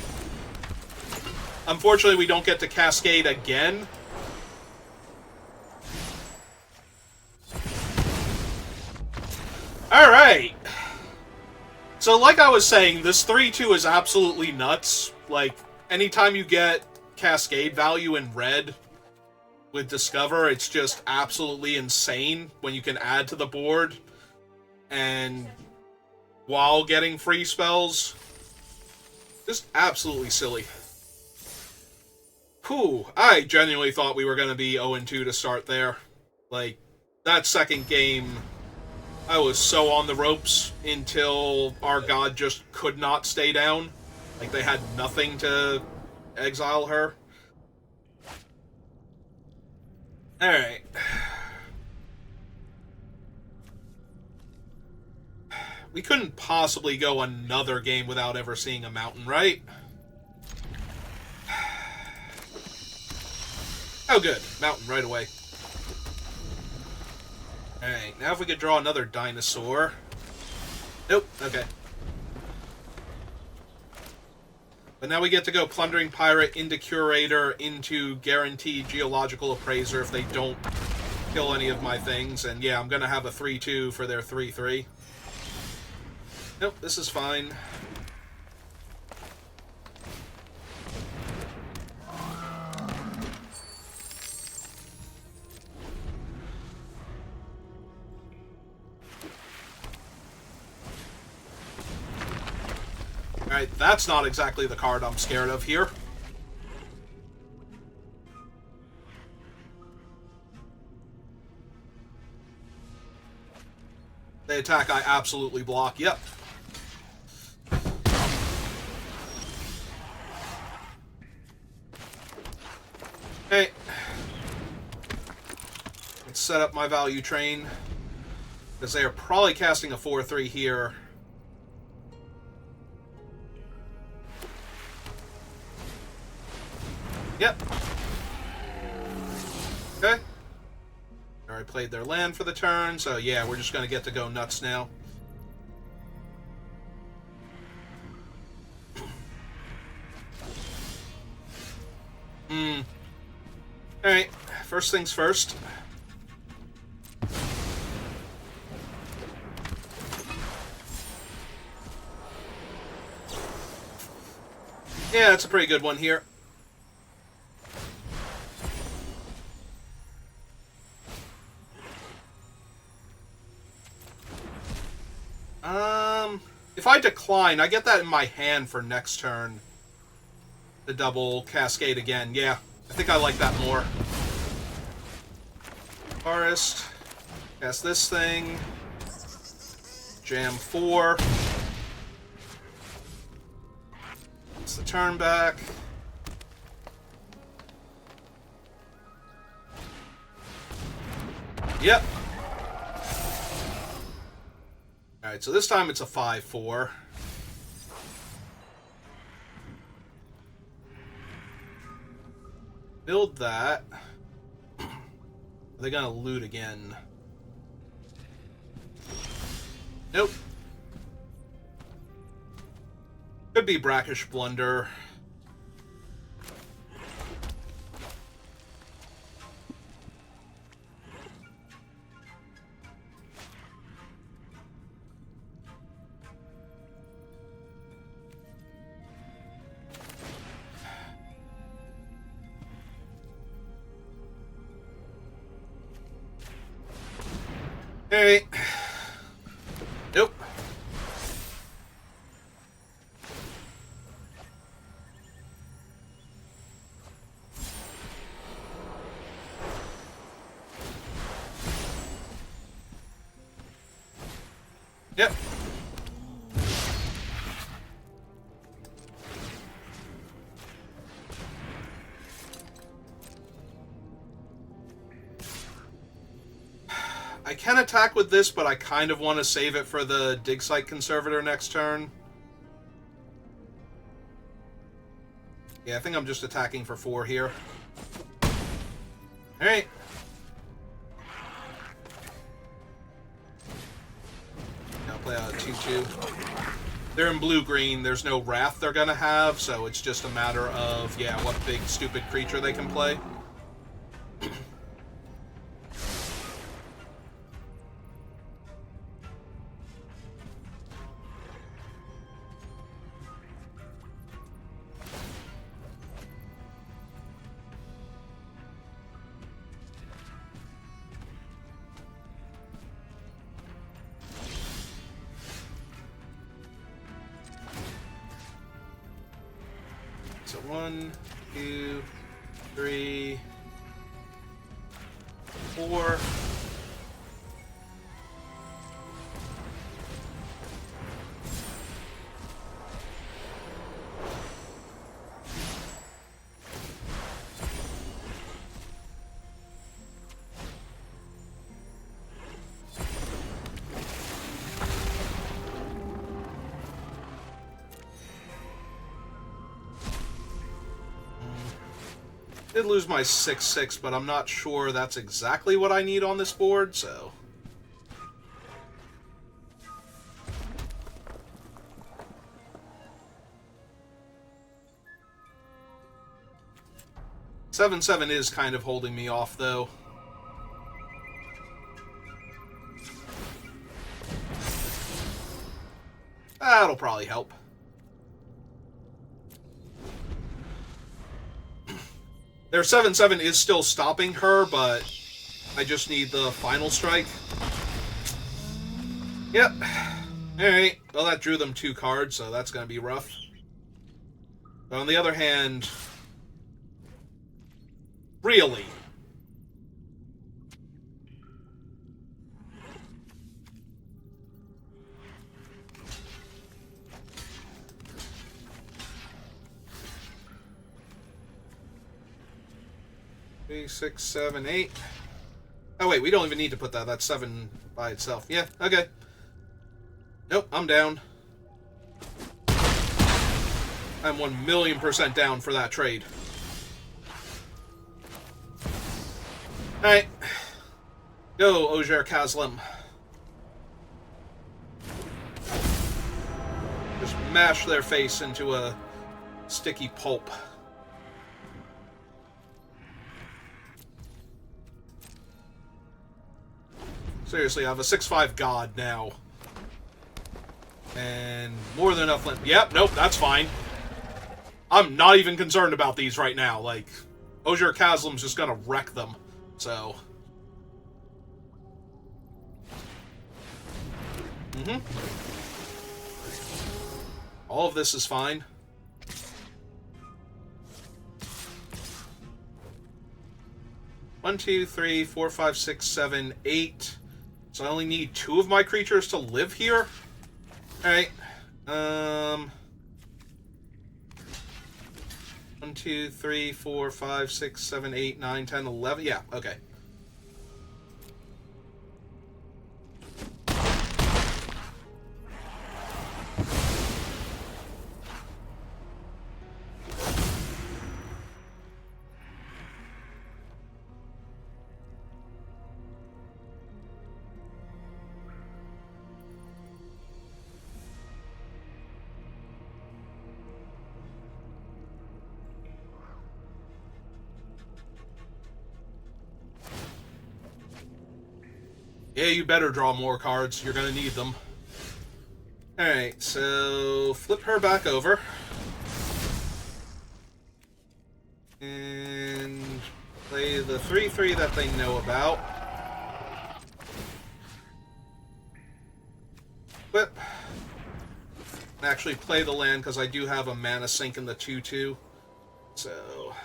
Unfortunately, we don't get to cascade again. Alright. So, like I was saying, this 3/2 is absolutely nuts. Like, anytime you get cascade value in red with Discover, it's just absolutely insane when you can add to the board. And while getting free spells, just absolutely silly. Whew, I genuinely thought we were going to be 0-2 to start there. Like, that second game, I was so on the ropes until our god just could not stay down. Like, they had nothing to exile her. Alright. We couldn't possibly go another game without ever seeing a mountain, right? Oh, good. Mountain right away. Alright, now if we could draw another dinosaur. Nope, okay. But now we get to go Plundering Pirate into Curator into Guaranteed Geological Appraiser if they don't kill any of my things. And yeah, I'm going to have a 3/2 for their 3/3. Nope, this is fine. Alright, that's not exactly the card I'm scared of here. They attack, I absolutely block. Yep. Okay. Let's set up my value train, because they are probably casting a 4/3 here. Yep. Okay. They already played their land for the turn, so yeah, we're just going to get to go nuts now. Alright, first things first. Yeah, that's a pretty good one here. If I decline, I get that in my hand for next turn. The double cascade again. Yeah, I think I like that more. Forest. Cast this thing. Jam 4. Gets the turn back. Yep. Alright, so this time it's a 5-4. Build that. Are they gonna loot again? Nope. Could be brackish blunder. Hey. Nope. Yep. I can attack with this, but I kind of want to save it for the Dig Site Conservator next turn. Yeah, I think I'm just attacking for 4 here. Alright. I'll play out a 2-2. They're in blue-green. There's no Wrath they're going to have, so it's just a matter of, yeah, what big, stupid creature they can play. So 1, 2, 3, 4. Did lose my 6-6, but I'm not sure that's exactly what I need on this board, so... Seven is kind of holding me off, though. That'll probably help. Their 7-7 is still stopping her, but I just need the final strike. Yep. Alright. Well, that drew them 2 cards, so that's going to be rough. But on the other hand... Really? Three, 6, 7, 8. Oh wait, we don't even need to put that. That's 7 by itself. Yeah, okay. Nope, I'm down. I'm 1,000,000% down for that trade. Alright. Go, Ojer Kazlim. Just mash their face into a sticky pulp. Seriously, I have a 6-5 god now. And more than enough... Yep, nope, that's fine. I'm not even concerned about these right now. Like, Ojer Kazlim's just gonna wreck them. So... All of this is fine. One, 2, 3, 4, 5, 6, 7, 8. So I only need 2 of my creatures to live here? Alright. 1, 2, 3, 4, 5, 6, 7, 8, 9, 10, 11. Yeah, okay. Yeah, you better draw more cards. You're going to need them. Alright, so flip her back over. And play the 3/3 that they know about. Whip. Actually play the land because I do have a mana sink in the 2/2. So...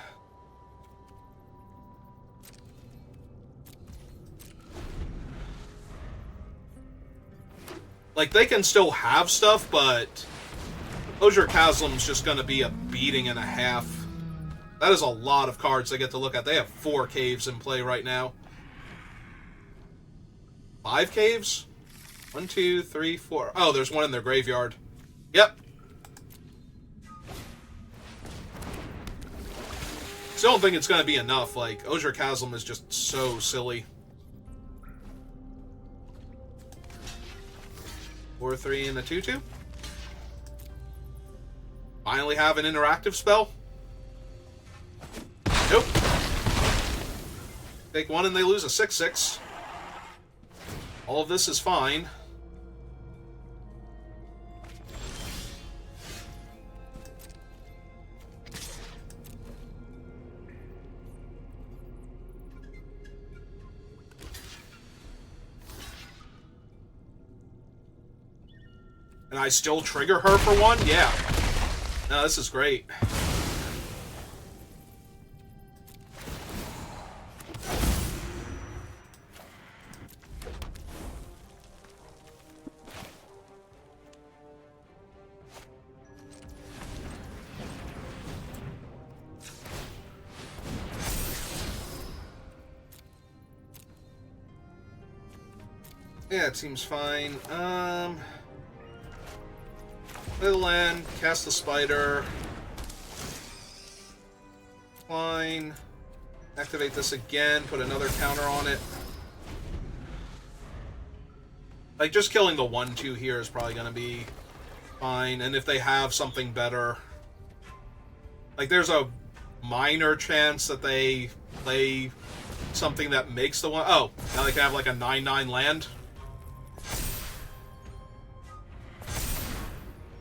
like, they can still have stuff, but Ozure Chasm's just going to be a beating and a half. That is a lot of cards they get to look at. They have 4 caves in play right now. 5 caves? 1, 2, 3, 4. Oh, there's one in their graveyard. Yep. Still don't think it's going to be enough. Like, Ozure Chasm is just so silly. 4/3 and a 2/2. Finally have an interactive spell. Nope. Take 1 and they lose a 6/6. All of this is fine. And I still trigger her for 1? Yeah. No, this is great. Yeah, it seems fine. Play the land, cast the spider. Fine. Activate this again, put another counter on it. Like, just killing the 1/2 here is probably going to be fine. And if they have something better... like, there's a minor chance that they play something that makes the one... oh, now they can have, like, a 9/9 land.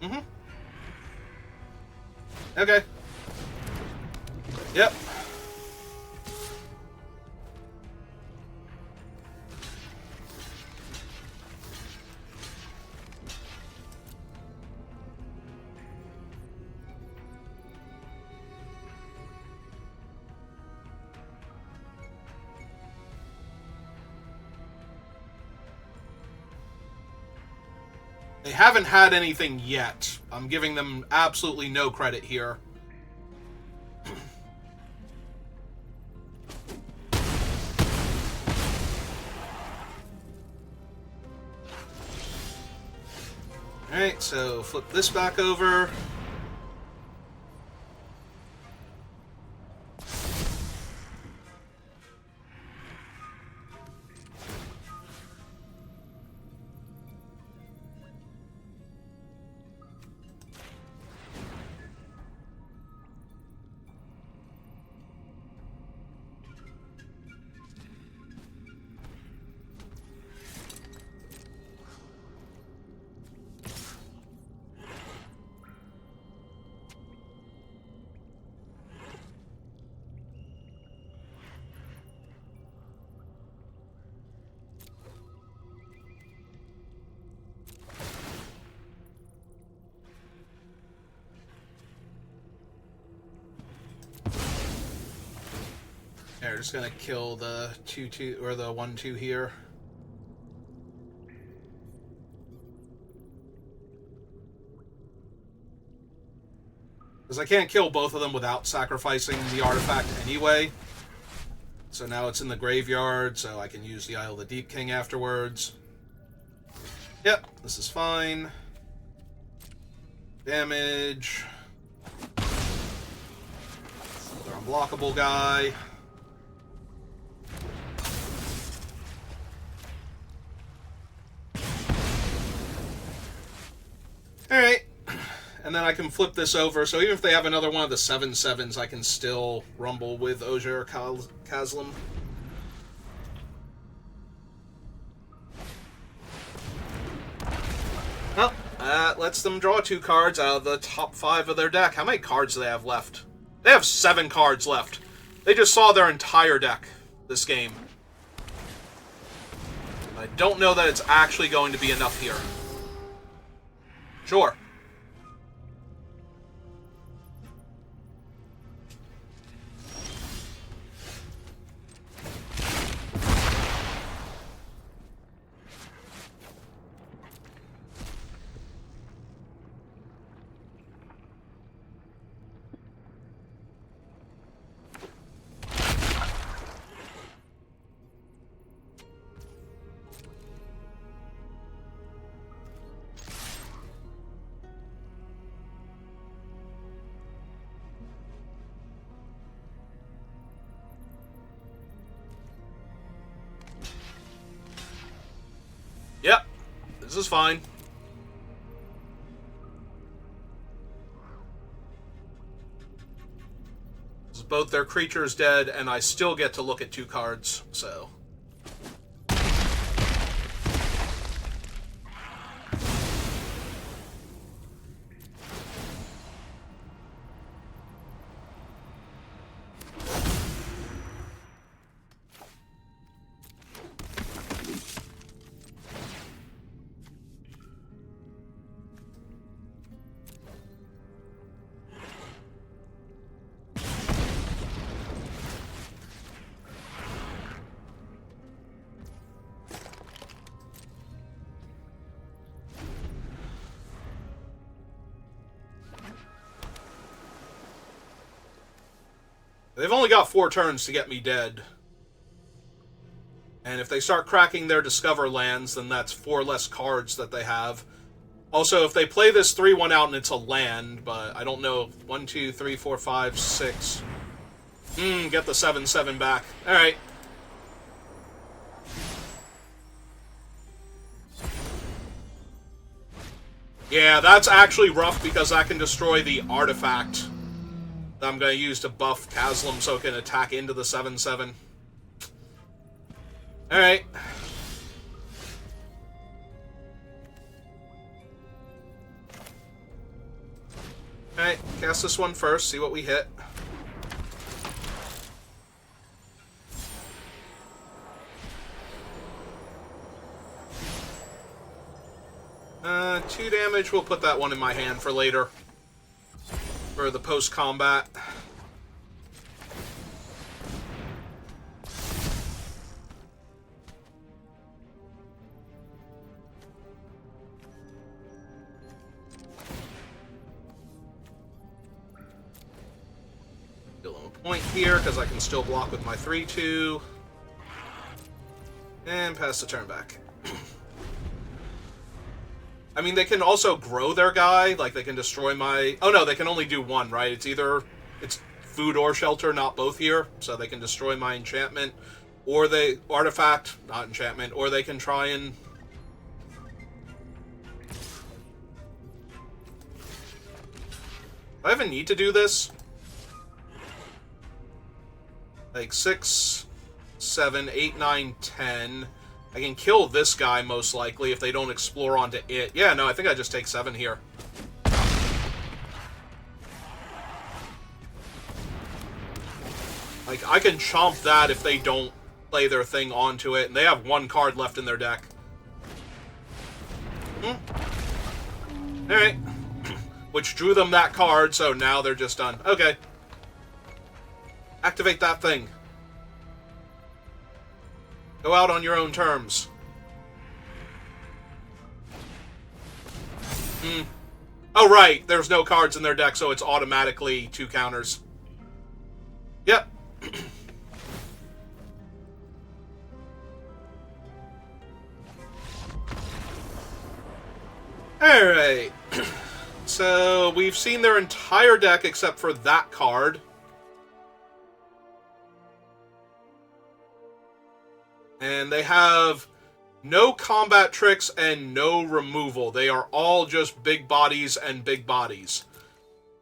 Mm-hmm. Okay. Yep. They haven't had anything yet. I'm giving them absolutely no credit here. Alright, so flip this back over. They're just gonna kill the 2/2 or the 1/2 here. Because I can't kill both of them without sacrificing the artifact anyway. So now it's in the graveyard, so I can use the Isle of the Deep King afterwards. Yep, this is fine. Damage. Another unblockable guy. Alright. And then I can flip this over, so even if they have another one of the 7/7s, I can still rumble with Ojer Kazlam. Well, that lets them draw 2 cards out of the top 5 of their deck. How many cards do they have left? They have 7 cards left. They just saw their entire deck this game. I don't know that it's actually going to be enough here. Sure. Yep, this is fine. This is both their creatures dead, and I still get to look at 2 cards, so... They've only got 4 turns to get me dead. And if they start cracking their Discover lands, then that's 4 less cards that they have. Also, if they play this 3-1 out and it's a land, but I don't know. 1, 2, 3, 4, 5, 6. Get the 7/7 back. Alright. Yeah, that's actually rough because that can destroy the artifact that I'm going to use to buff Kazlam so it can attack into the 7/7. Alright. Alright, cast this one first, see what we hit. Two damage, we'll put that one in my hand for later. For the post-combat. Still on a point here, because I can still block with my 3/2. And pass the turn back. I mean, they can also grow their guy, like they can destroy my... Oh no, they can only do one, right? It's either... It's food or shelter, not both here. So they can destroy my enchantment, or they... Artifact, not enchantment, or they can try and... Do I have a need to do this? Like 6, 7, 8, 9, 10... I can kill this guy, most likely, if they don't explore onto it. Yeah, no, I think I just take 7 here. Like, I can chomp that if they don't play their thing onto it, and they have 1 card left in their deck. Alright. Which drew them that card, so now they're just done. Okay. Activate that thing. Go out on your own terms. Oh, right. There's no cards in their deck, so it's automatically 2 counters. Yep. Alright. So, we've seen their entire deck except for that card. And they have no combat tricks and no removal. They are all just big bodies and big bodies.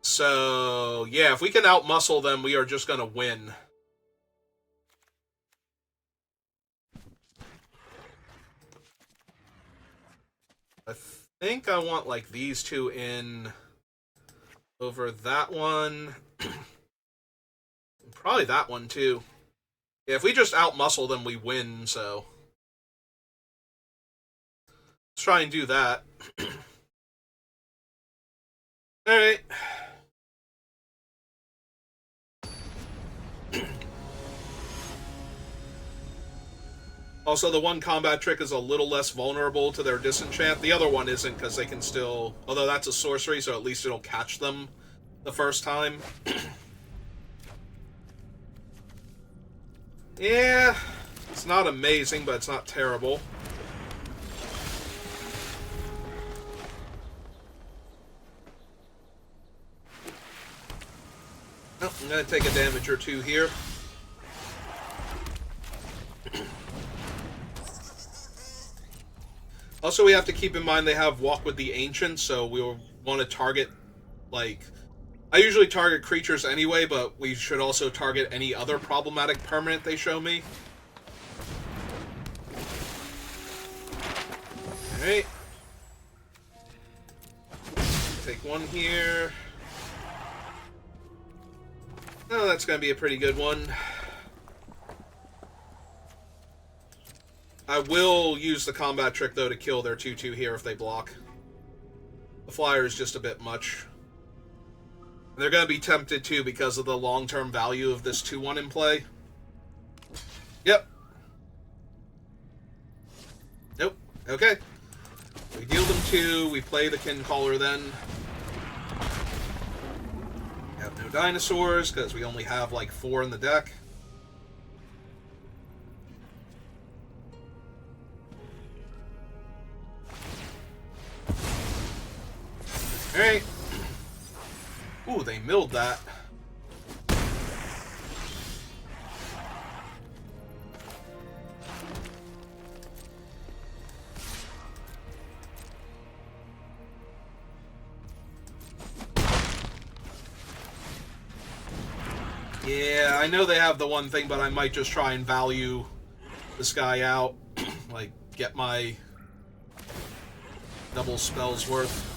So, yeah, if we can outmuscle them, we are just going to win. I think I want, like, these two in over that one. Probably that one, too. Yeah, if we just outmuscle them, we win, so... Let's try and do that. Alright. Also, the one combat trick is a little less vulnerable to their disenchant. The other one isn't, because they can still... Although that's a sorcery, so at least it'll catch them the first time. Yeah, it's not amazing, but it's not terrible. Oh, I'm going to take a damage or two here. Also, we have to keep in mind they have Walk with the Ancients, so we'll want to target, like... I usually target creatures anyway, but we should also target any other problematic permanent they show me. Alright. Take one here. Oh, that's going to be a pretty good one. I will use the combat trick, though, to kill their 2/2 here if they block. The flyer is just a bit much. And they're going to be tempted, too, because of the long-term value of this 2/1 in play. Yep. Nope. Okay. We deal them 2. We play the Kincaller then. We have no dinosaurs, because we only have, like, 4 in the deck. Alright. Ooh, they milled that. Yeah, I know they have the one thing, but I might just try and value this guy out. Like, get my double spells worth.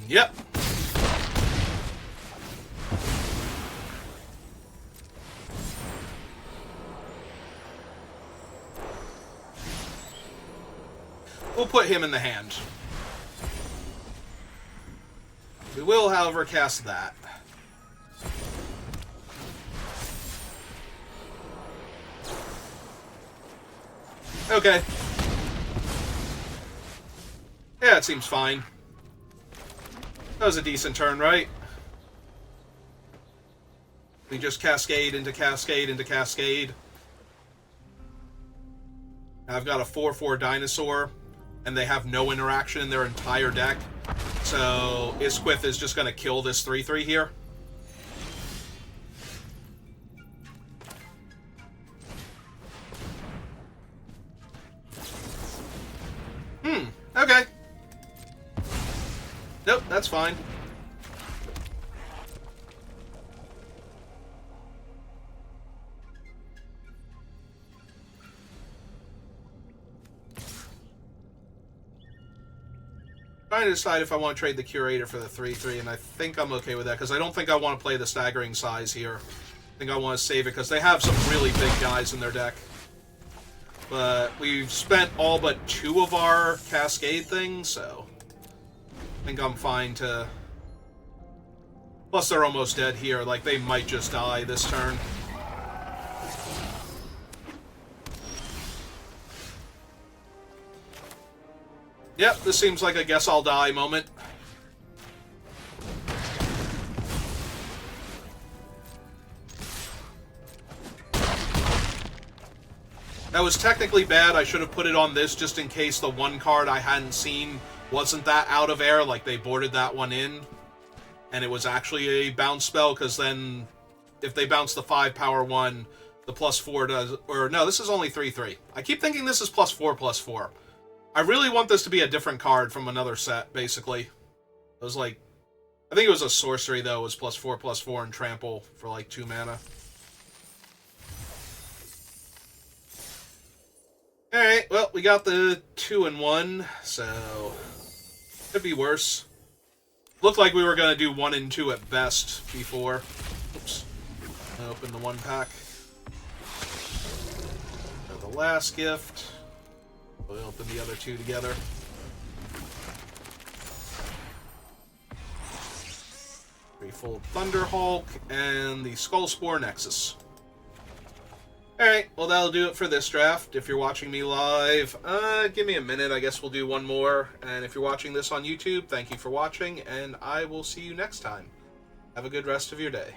Yep. We'll put him in the hand. We will, however, cast that. Okay. Yeah, it seems fine. That was a decent turn, right? We just cascade into cascade into cascade. I've got a 4/4 dinosaur, and they have no interaction in their entire deck. So Isquith is just going to kill this 3/3 here. Okay. Nope, that's fine. Trying to decide if I want to trade the Curator for the 3/3, and I think I'm okay with that, because I don't think I want to play the Staggering Size here. I think I want to save it, because they have some really big guys in their deck. But we've spent all but 2 of our Cascade things, so I think I'm fine to Plus, they're almost dead here. Like, they might just die this turn. Yep, this seems like a guess I'll die moment. That was technically bad. I should have put it on this just in case the one card I hadn't seen wasn't that out of air, like they boarded that one in, and it was actually a bounce spell, because then if they bounce the 5 power 1, the +4 does... Or, no, this is only 3/3. I keep thinking this is +4/+4. I really want this to be a different card from another set, basically. It was like... I think it was a sorcery, though. It was +4/+4 and trample for, like, 2 mana. Alright, well, we got the 2-1, so... Could be worse. Looked like we were going to do 1 and 2 at best before. Oops. Open the 1 pack. Got the last gift. We'll open the other 2 together. Threefold Thunderhulk and the Skullspore Nexus. Alright, well that'll do it for this draft. If you're watching me live, give me a minute. I guess we'll do one more. And if you're watching this on YouTube, thank you for watching, and I will see you next time. Have a good rest of your day.